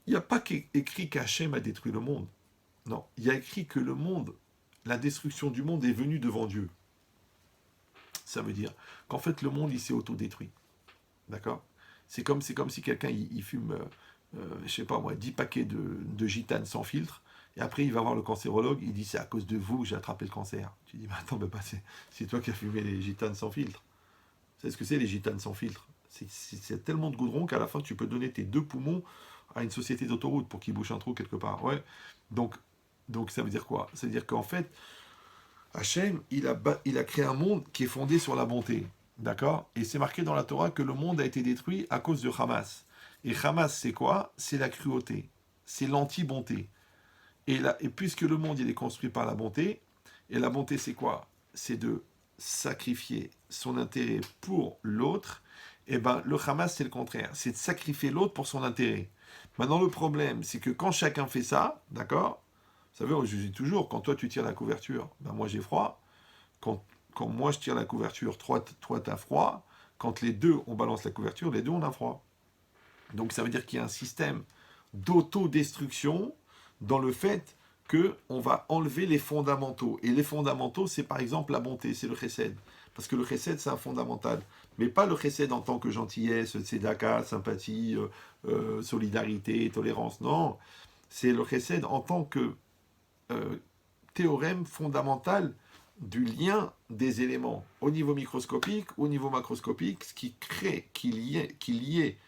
Il n'y a pas écrit qu'Hachem a détruit le monde. Non, il y a écrit que le monde, la destruction du monde est venue devant Dieu. Ça veut dire qu'en fait, le monde, il s'est autodétruit. D'accord? C'est comme si quelqu'un, il fume, je sais pas moi, 10 paquets de gitane sans filtre, et après, il va voir le cancérologue, il dit, c'est à cause de vous que j'ai attrapé le cancer. Tu dis, mais attends, mais c'est toi qui as fumé les gitanes sans filtre. Vous savez ce que c'est, les gitanes sans filtre? C'est tellement de goudron qu'à la fin, tu peux donner tes 2 poumons à une société d'autoroute pour qu'ils bouchent un trou quelque part. Ouais. Donc ça veut dire quoi? Ça veut dire qu'en fait, Hachem, il a créé un monde qui est fondé sur la bonté. D'accord? Et c'est marqué dans la Torah que le monde a été détruit à cause de Hamas. Et Hamas, c'est quoi? C'est la cruauté. C'est l'anti-bonté. Et puisque le monde il est construit par la bonté, et la bonté c'est quoi? C'est de sacrifier son intérêt pour l'autre. Et ben le Hamas c'est le contraire, c'est de sacrifier l'autre pour son intérêt. Maintenant le problème c'est que quand chacun fait ça, d'accord? Vous savez, je dis toujours, quand toi tu tires la couverture, ben moi j'ai froid. Quand, quand moi je tire la couverture, toi t'as froid, quand les deux on balance la couverture, les deux on a froid. Donc ça veut dire qu'il y a un système d'autodestruction dans le fait qu'on va enlever les fondamentaux. Et les fondamentaux, c'est par exemple la bonté, c'est le chesed. Parce que le chesed, c'est un fondamental. Mais pas le chesed en tant que gentillesse, tzedaka, sympathie, solidarité, tolérance. Non, c'est le chesed en tant que théorème fondamental du lien des éléments au niveau microscopique, au niveau macroscopique, ce qui crée, qui est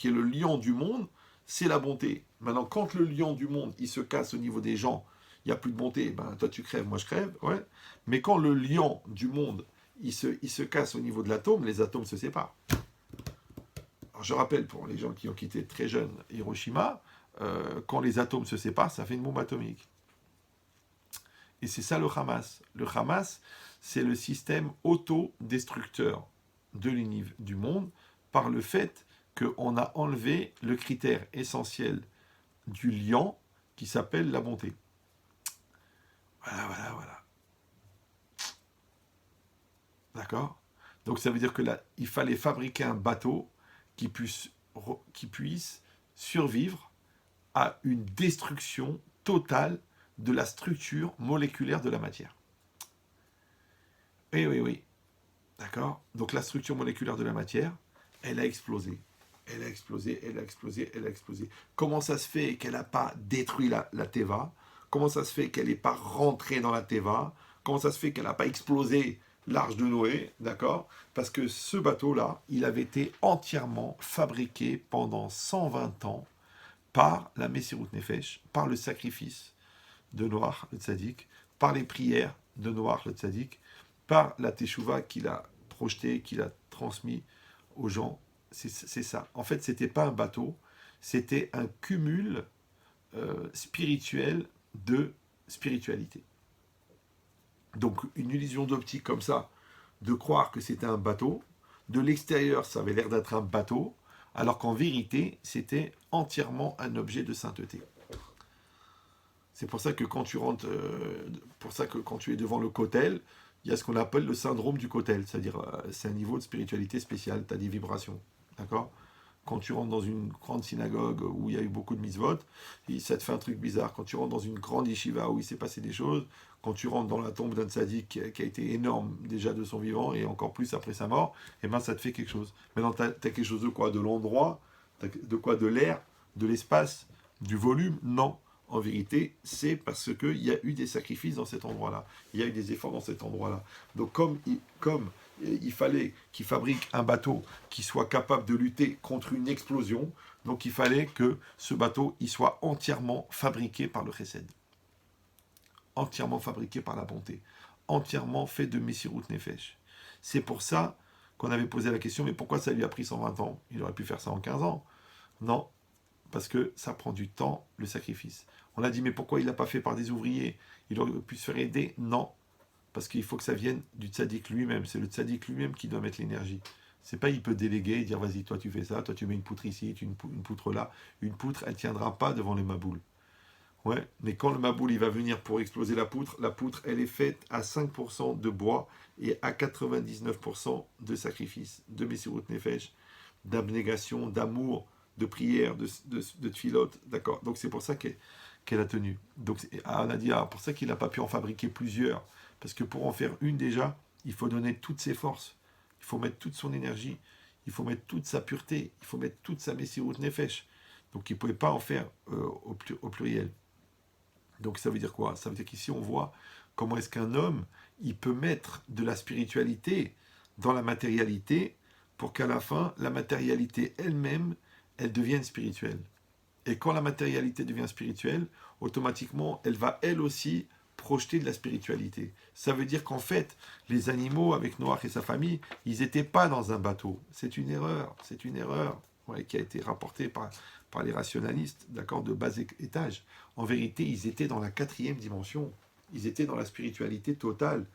le lion du monde, c'est la bonté. Maintenant, quand le lion du monde, il se casse au niveau des gens, il n'y a plus de bonté, ben toi tu crèves, moi je crève, ouais. Mais quand le lion du monde, il se casse au niveau de l'atome, les atomes se séparent. Alors, je rappelle pour les gens qui ont quitté très jeune Hiroshima, quand les atomes se séparent, ça fait une bombe atomique. Et c'est ça le Hamas. Le Hamas, c'est le système autodestructeur de l'univers, du monde, par le fait qu'on a enlevé le critère essentiel du lion qui s'appelle la bonté. Voilà. D'accord? Donc ça veut dire que là, il fallait fabriquer un bateau qui puisse survivre à une destruction totale de la structure moléculaire de la matière. Oui. D'accord? Donc la structure moléculaire de la matière, elle a explosé. Elle a explosé. Comment ça se fait qu'elle n'a pas détruit la Teva? Comment ça se fait qu'elle n'est pas rentrée dans la Teva? Comment ça se fait qu'elle n'a pas explosé l'arche de Noé? D'accord? Parce que ce bateau-là, il avait été entièrement fabriqué pendant 120 ans par la Messirut Nefesh, par le sacrifice de Noach le Tzaddik, par les prières de Noach le Tzaddik, par la Teshuvah qu'il a projetée, qu'il a transmis aux gens. C'est ça. En fait, c'était pas un bateau, c'était un cumul spirituel de spiritualité. Donc, une illusion d'optique comme ça, de croire que c'était un bateau, de l'extérieur, ça avait l'air d'être un bateau, alors qu'en vérité, c'était entièrement un objet de sainteté. C'est pour ça que quand tu rentres, quand tu es devant le kotel, il y a ce qu'on appelle le syndrome du kotel, c'est-à-dire c'est un niveau de spiritualité spécial, tu as des vibrations, d'accord? Quand tu rentres dans une grande synagogue où il y a eu beaucoup de mitzvot, ça te fait un truc bizarre. Quand tu rentres dans une grande yeshiva où il s'est passé des choses, quand tu rentres dans la tombe d'un tzaddik qui a été énorme déjà de son vivant et encore plus après sa mort, eh ben ça te fait quelque chose. Maintenant, tu as quelque chose de quoi? De l'endroit, de quoi? De l'air, de l'espace, du volume? Non. En vérité, c'est parce qu'il y a eu des sacrifices dans cet endroit-là. Il y a eu des efforts dans cet endroit-là. Donc comme il fallait qu'il fabrique un bateau qui soit capable de lutter contre une explosion, donc il fallait que ce bateau il soit entièrement fabriqué par le chesed. Entièrement fabriqué par la bonté. Entièrement fait de Messirut Nefesh. C'est pour ça qu'on avait posé la question, mais pourquoi ça lui a pris 120 ans? Il aurait pu faire ça en 15 ans. Non, parce que ça prend du temps, le sacrifice. On a dit, mais pourquoi il ne l'a pas fait par des ouvriers? Il aurait pu se faire aider? Non, parce qu'il faut que ça vienne du tzaddik lui-même. C'est le tzaddik lui-même qui doit mettre l'énergie. C'est pas, il peut déléguer et dire, vas-y, toi tu fais ça, toi tu mets une poutre ici, une poutre là. Une poutre, elle ne tiendra pas devant le maboul. Ouais, mais quand le maboul il va venir pour exploser la poutre, elle est faite à 5% de bois et à 99% de sacrifice, de Messirut Nefesh, d'abnégation, d'amour, de prière, de tfilote, d'accord. Donc c'est pour ça qu'elle a tenu. Donc on a dit, pour ça qu'il n'a pas pu en fabriquer plusieurs, parce que pour en faire une déjà, il faut donner toutes ses forces, il faut mettre toute son énergie, il faut mettre toute sa pureté, il faut mettre toute sa Messirut Nefesh. Donc il ne pouvait pas en faire au pluriel. Donc ça veut dire quoi? Ça veut dire qu'ici on voit comment est-ce qu'un homme, il peut mettre de la spiritualité dans la matérialité pour qu'à la fin, la matérialité elle-même, elle devienne spirituelle. Et quand la matérialité devient spirituelle, automatiquement, elle va elle aussi projeter de la spiritualité. Ça veut dire qu'en fait, les animaux, avec Noach et sa famille, ils n'étaient pas dans un bateau. C'est une erreur qui a été rapportée par les rationalistes, d'accord, de bas étage. En vérité, ils étaient dans la 4e dimension. Ils étaient dans la spiritualité totale.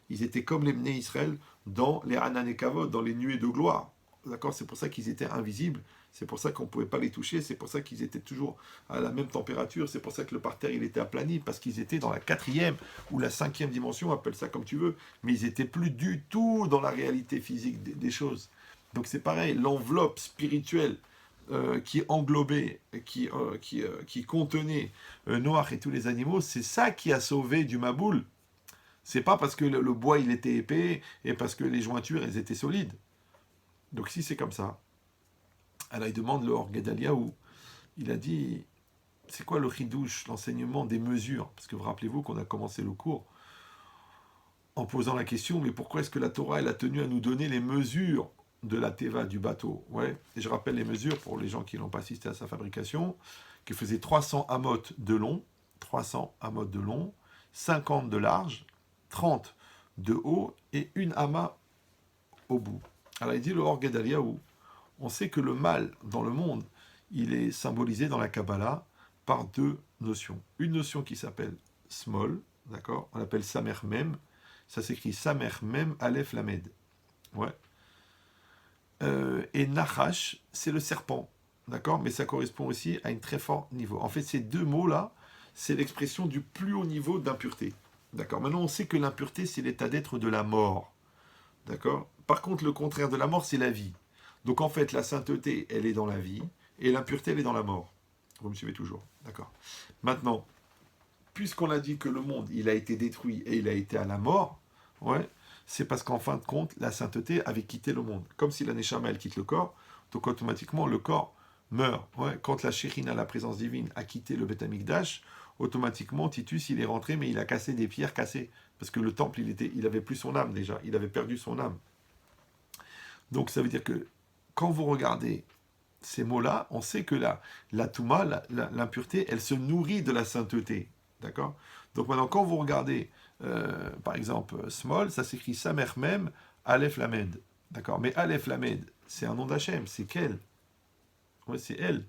Ils étaient comme les Bnei Israël dans les Hanan et Kavod, dans les nuées de gloire. d'accord? C'est pour ça qu'ils étaient invisibles, c'est pour ça qu'on ne pouvait pas les toucher, c'est pour ça qu'ils étaient toujours à la même température, c'est pour ça que le parterre il était aplani, parce qu'ils étaient dans la quatrième ou la cinquième dimension, appelle ça comme tu veux, mais ils n'étaient plus du tout dans la réalité physique des choses. Donc c'est pareil, l'enveloppe spirituelle qui englobait, qui contenait Noach et tous les animaux, c'est ça qui a sauvé du Maboul. C'est pas parce que le bois il était épais et parce que les jointures elles étaient solides. Donc si c'est comme ça, alors il demande le Or Gedaliahu, il a dit, c'est quoi le chidouche, l'enseignement des mesures? Parce que vous rappelez-vous qu'on a commencé le cours en posant la question, mais pourquoi est-ce que la Torah elle a tenu à nous donner les mesures de la teva, du bateau? Ouais. Et je rappelle les mesures pour les gens qui n'ont pas assisté à sa fabrication, qui faisait 300 amotes de long, 300 amotes de long, 50 de large, 30 de haut et une amas au bout. Alors il dit le Or Gedaliahu, on sait que le mal dans le monde, il est symbolisé dans la Kabbalah par deux notions. Une notion qui s'appelle small, d'accord? On l'appelle Samer Mem. Ça s'écrit Samer Mem Aleph Lamed. Ouais. Et Nachash, c'est le serpent, d'accord? Mais ça correspond aussi à un très fort niveau. En fait, ces deux mots-là, c'est l'expression du plus haut niveau d'impureté. D'accord? Maintenant, on sait que l'impureté, c'est l'état d'être de la mort. D'accord? Par contre, le contraire de la mort, c'est la vie. Donc en fait, la sainteté, elle est dans la vie, et l'impureté, elle est dans la mort. Vous me suivez toujours, d'accord? Maintenant, puisqu'on a dit que le monde, il a été détruit et il a été à la mort, ouais, c'est parce qu'en fin de compte, la sainteté avait quitté le monde. Comme si la Neshama, elle quitte le corps, donc automatiquement, le corps meurt. Ouais. Quand la Shekhinah, la présence divine, a quitté le Beth Amikdash, automatiquement, Titus, il est rentré, mais il a cassé des pierres cassées. Parce que le temple, il avait plus son âme déjà, il avait perdu son âme. Donc ça veut dire que quand vous regardez ces mots-là, on sait que la Touma, l'impureté, elle se nourrit de la sainteté. D'accord? Donc maintenant, quand vous regardez, par exemple, Small, ça s'écrit Samer Mem, Aleph Lamed. D'accord? Mais Aleph Lamed, c'est un nom d'Hachem, c'est qu'elle. Ouais, c'est elle.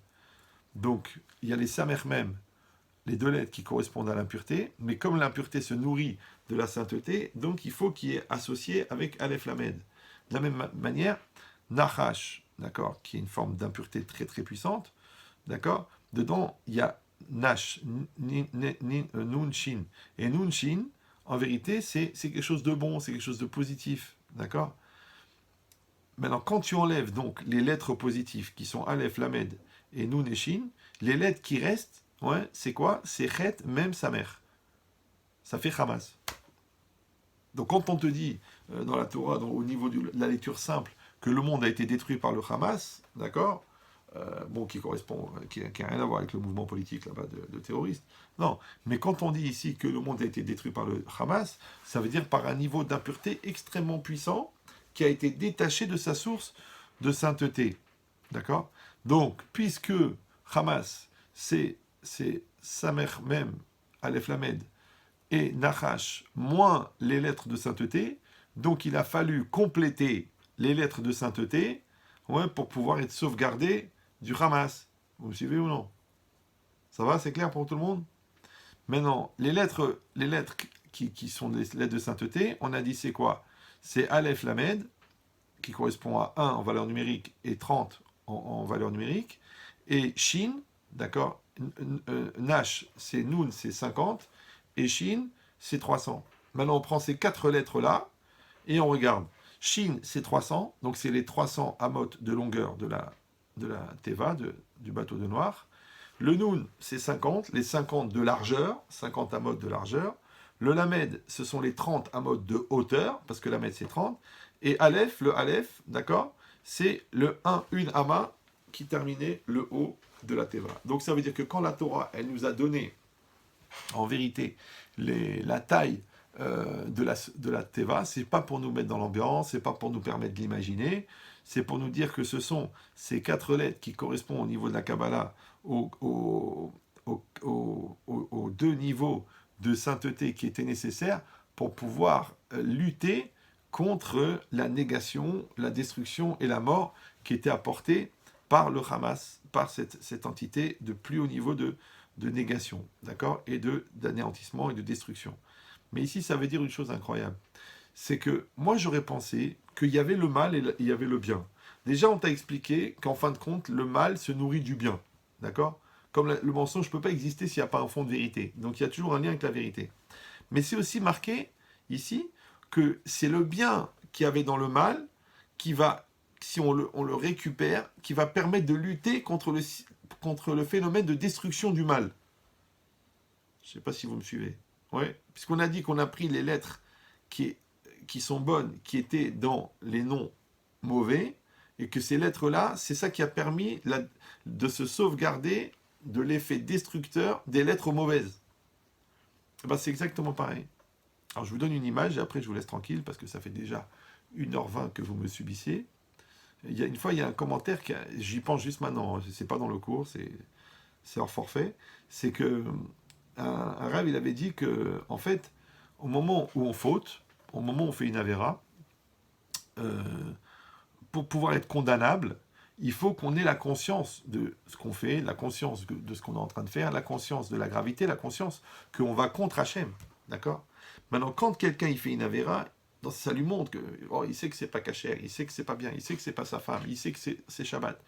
Donc, il y a les Samer Mem, les deux lettres qui correspondent à l'impureté, mais comme l'impureté se nourrit de la sainteté, donc il faut qu'il y ait associé avec Aleph Lamed. De la même manière, Nachash, d'accord, qui est une forme d'impureté très très puissante, d'accord, dedans il y a Nash, Nun Shin. Et Nun Shin, en vérité, c'est quelque chose de bon, c'est quelque chose de positif, d'accord. Maintenant, quand tu enlèves donc les lettres positives qui sont Aleph, Lamed et Nun et Shin, les lettres qui restent, ouais, c'est quoi? C'est Chet, même sa mère. Ça fait Hamas. Donc quand on te dit dans la Torah, au niveau de la lecture simple, que le monde a été détruit par le Hamas, d'accord, bon, qui correspond, qui n'a rien à voir avec le mouvement politique là-bas de terroristes. Non, mais quand on dit ici que le monde a été détruit par le Hamas, ça veut dire par un niveau d'impureté extrêmement puissant qui a été détaché de sa source de sainteté. D'accord? Donc, puisque Hamas, c'est Samer Mem, Aleph Lamed, et Nachash, moins les lettres de sainteté, donc il a fallu compléter les lettres de sainteté, ouais, pour pouvoir être sauvegardé du Hamas. Vous me suivez ou non? Ça va, c'est clair pour tout le monde? Maintenant, les lettres qui sont des lettres de sainteté, on a dit c'est quoi? C'est Aleph Lamed, qui correspond à 1 en valeur numérique et 30 en valeur numérique, et Shin, d'accord? Nash, c'est Nun, c'est 50, et Shin, c'est 300. Maintenant, on prend ces 4 lettres-là, et on regarde. Shin, c'est 300, donc c'est les 300 amotes de longueur de la Teva, du bateau de Noir. Le Nun, c'est 50, les 50 de largeur, 50 amotes de largeur. Le Lamed, ce sont les 30 amotes de hauteur, parce que Lamed, c'est 30. Et Aleph, le Aleph, d'accord, c'est le 1, une ama qui terminait le haut de la Teva. Donc ça veut dire que quand la Torah, elle nous a donné, en vérité, la taille de la Teva, c'est pas pour nous mettre dans l'ambiance, c'est pas pour nous permettre de l'imaginer, c'est pour nous dire que ce sont ces 4 lettres qui correspondent au niveau de la Kabbalah aux 2 niveaux de sainteté qui étaient nécessaires pour pouvoir lutter contre la négation, la destruction et la mort qui étaient apportées par le Hamas, par cette entité de plus haut niveau de négation, d'accord, et d'anéantissement et de destruction. Mais ici, ça veut dire une chose incroyable. C'est que moi, j'aurais pensé qu'il y avait le mal et il y avait le bien. Déjà, on t'a expliqué qu'en fin de compte, le mal se nourrit du bien. D'accord? Comme le mensonge ne peut pas exister s'il n'y a pas un fond de vérité. Donc il y a toujours un lien avec la vérité. Mais c'est aussi marqué ici que c'est le bien qu'il y avait dans le mal qui va, si on le récupère, qui va permettre de lutter contre le phénomène de destruction du mal. Je ne sais pas si vous me suivez. Ouais. Puisqu'on a dit qu'on a pris les lettres qui sont bonnes, qui étaient dans les noms mauvais, et que ces lettres-là, c'est ça qui a permis de se sauvegarder de l'effet destructeur des lettres mauvaises. Ben, c'est exactement pareil. Alors je vous donne une image et après je vous laisse tranquille parce que ça fait déjà 1h20 que vous me subissez. Une fois, il y a un commentaire, j'y pense juste maintenant, c'est pas dans le cours, c'est hors forfait, c'est que un rêve, il avait dit que, en fait, au moment où on faute, au moment où on fait une avéra, euh, pour pouvoir être condamnable, il faut qu'on ait la conscience de ce qu'on fait, la conscience de ce qu'on est en train de faire, la conscience de la gravité, la conscience qu'on va contre Hachem. D'accord? Maintenant, quand quelqu'un il fait une avéra, ça lui montre que il sait que c'est pas cachère, il sait que c'est pas bien, il sait que c'est pas sa femme, il sait que c'est Shabbat.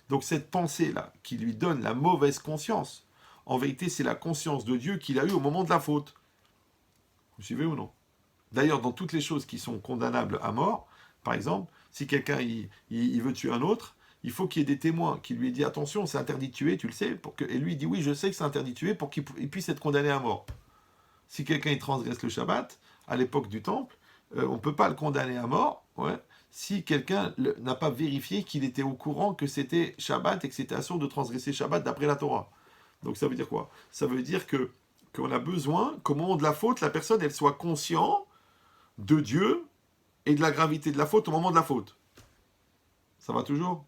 Donc cette pensée-là, qui lui donne la mauvaise conscience, en vérité, c'est la conscience de Dieu qu'il a eue au moment de la faute. Vous suivez ou non? D'ailleurs, dans toutes les choses qui sont condamnables à mort, par exemple, si quelqu'un il veut tuer un autre, il faut qu'il y ait des témoins qui lui aient dit attention, c'est interdit de tuer, tu le sais, et lui il dit oui, je sais que c'est interdit de tuer pour qu'il puisse être condamné à mort. Si quelqu'un il transgresse le Shabbat, à l'époque du temple, on ne peut pas le condamner à mort, ouais, si quelqu'un n'a pas vérifié qu'il était au courant que c'était Shabbat et que c'était assourd de transgresser Shabbat d'après la Torah. Donc ça veut dire quoi? Ça veut dire qu'on a besoin qu'au moment de la faute, la personne elle soit consciente de Dieu et de la gravité de la faute au moment de la faute. Ça va toujours?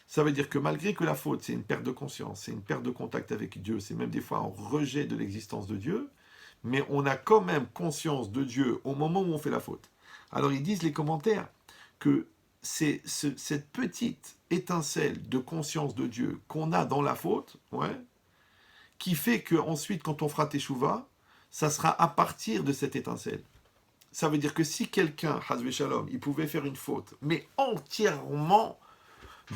Ça veut dire que malgré que la faute, c'est une perte de conscience, c'est une perte de contact avec Dieu, c'est même des fois un rejet de l'existence de Dieu, mais on a quand même conscience de Dieu au moment où on fait la faute. Alors ils disent les commentaires que c'est cette petite étincelle de conscience de Dieu qu'on a dans la faute, ouais, qui fait qu'ensuite, quand on fera Teshuvah, ça sera à partir de cette étincelle. Ça veut dire que si quelqu'un, Hazvé Shalom, il pouvait faire une faute, mais entièrement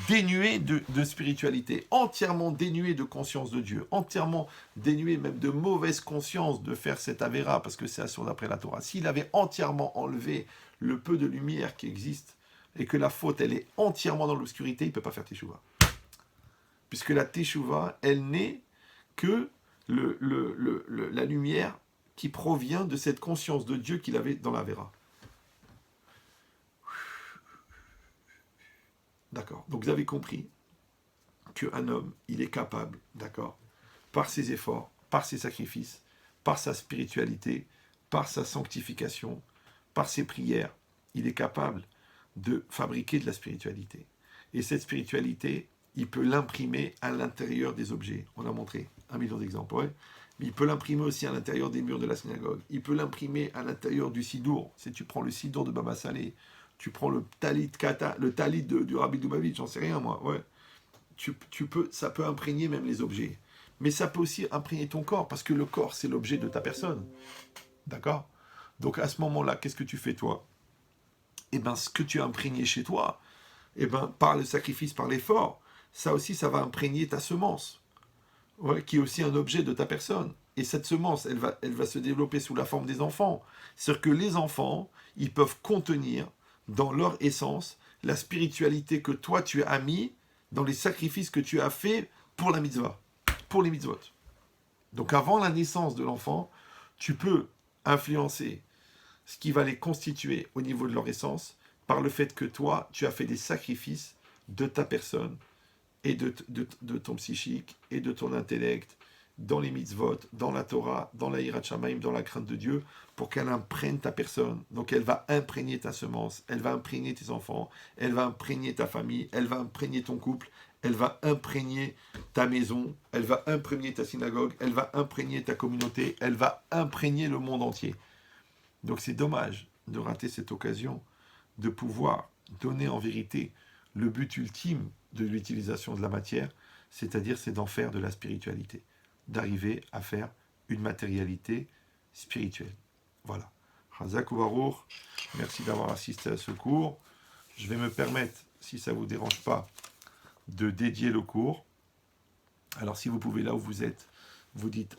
dénué de spiritualité, entièrement dénué de conscience de Dieu, entièrement dénué même de mauvaise conscience de faire cette avéra, parce que c'est assuré d'après la Torah, s'il avait entièrement enlevé le peu de lumière qui existe, et que la faute, elle est entièrement dans l'obscurité, il ne peut pas faire Teshuvah. Puisque la Teshuvah, elle n'est que la lumière qui provient de cette conscience de Dieu qu'il avait dans la Véra. D'accord. Donc vous avez compris qu'un homme, il est capable, d'accord, par ses efforts, par ses sacrifices, par sa spiritualité, par sa sanctification, par ses prières, il est capable de fabriquer de la spiritualité. Et cette spiritualité, il peut l'imprimer à l'intérieur des objets. On a montré 1 million d'exemples, ouais. Mais il peut l'imprimer aussi à l'intérieur des murs de la synagogue. Il peut l'imprimer à l'intérieur du sidour. Si tu prends le sidour de Baba Salé, tu prends le talit kata, le talit du Rabbi Doubavitch, j'en sais rien moi, ouais. Ça peut imprégner même les objets. Mais ça peut aussi imprégner ton corps, parce que le corps, c'est l'objet de ta personne. D'accord? Donc à ce moment-là, qu'est-ce que tu fais toi? Eh bien, ce que tu as imprégné chez toi, eh ben, par le sacrifice, par l'effort, ça aussi, ça va imprégner ta semence, ouais, qui est aussi un objet de ta personne. Et cette semence, elle va se développer sous la forme des enfants. C'est-à-dire que les enfants, ils peuvent contenir dans leur essence la spiritualité que toi, tu as mis dans les sacrifices que tu as faits pour la mitzvah, pour les mitzvot. Donc avant la naissance de l'enfant, tu peux influencer ce qui va les constituer au niveau de leur essence par le fait que toi, tu as fait des sacrifices de ta personne et de ton psychique et de ton intellect dans les mitzvot, dans la Torah, dans la Hirat Shamayim, dans la crainte de Dieu, pour qu'elle imprègne ta personne. Donc elle va imprégner ta semence, elle va imprégner tes enfants, elle va imprégner ta famille, elle va imprégner ton couple, elle va imprégner ta maison, elle va imprégner ta synagogue, elle va imprégner ta communauté, elle va imprégner le monde entier. Donc c'est dommage de rater cette occasion de pouvoir donner en vérité le but ultime de l'utilisation de la matière, c'est-à-dire c'est d'en faire de la spiritualité, d'arriver à faire une matérialité spirituelle. Voilà. Chazak ou Baruch, merci d'avoir assisté à ce cours. Je vais me permettre si ça ne vous dérange pas, de dédier le cours. Alors si vous pouvez, là où vous êtes, vous dites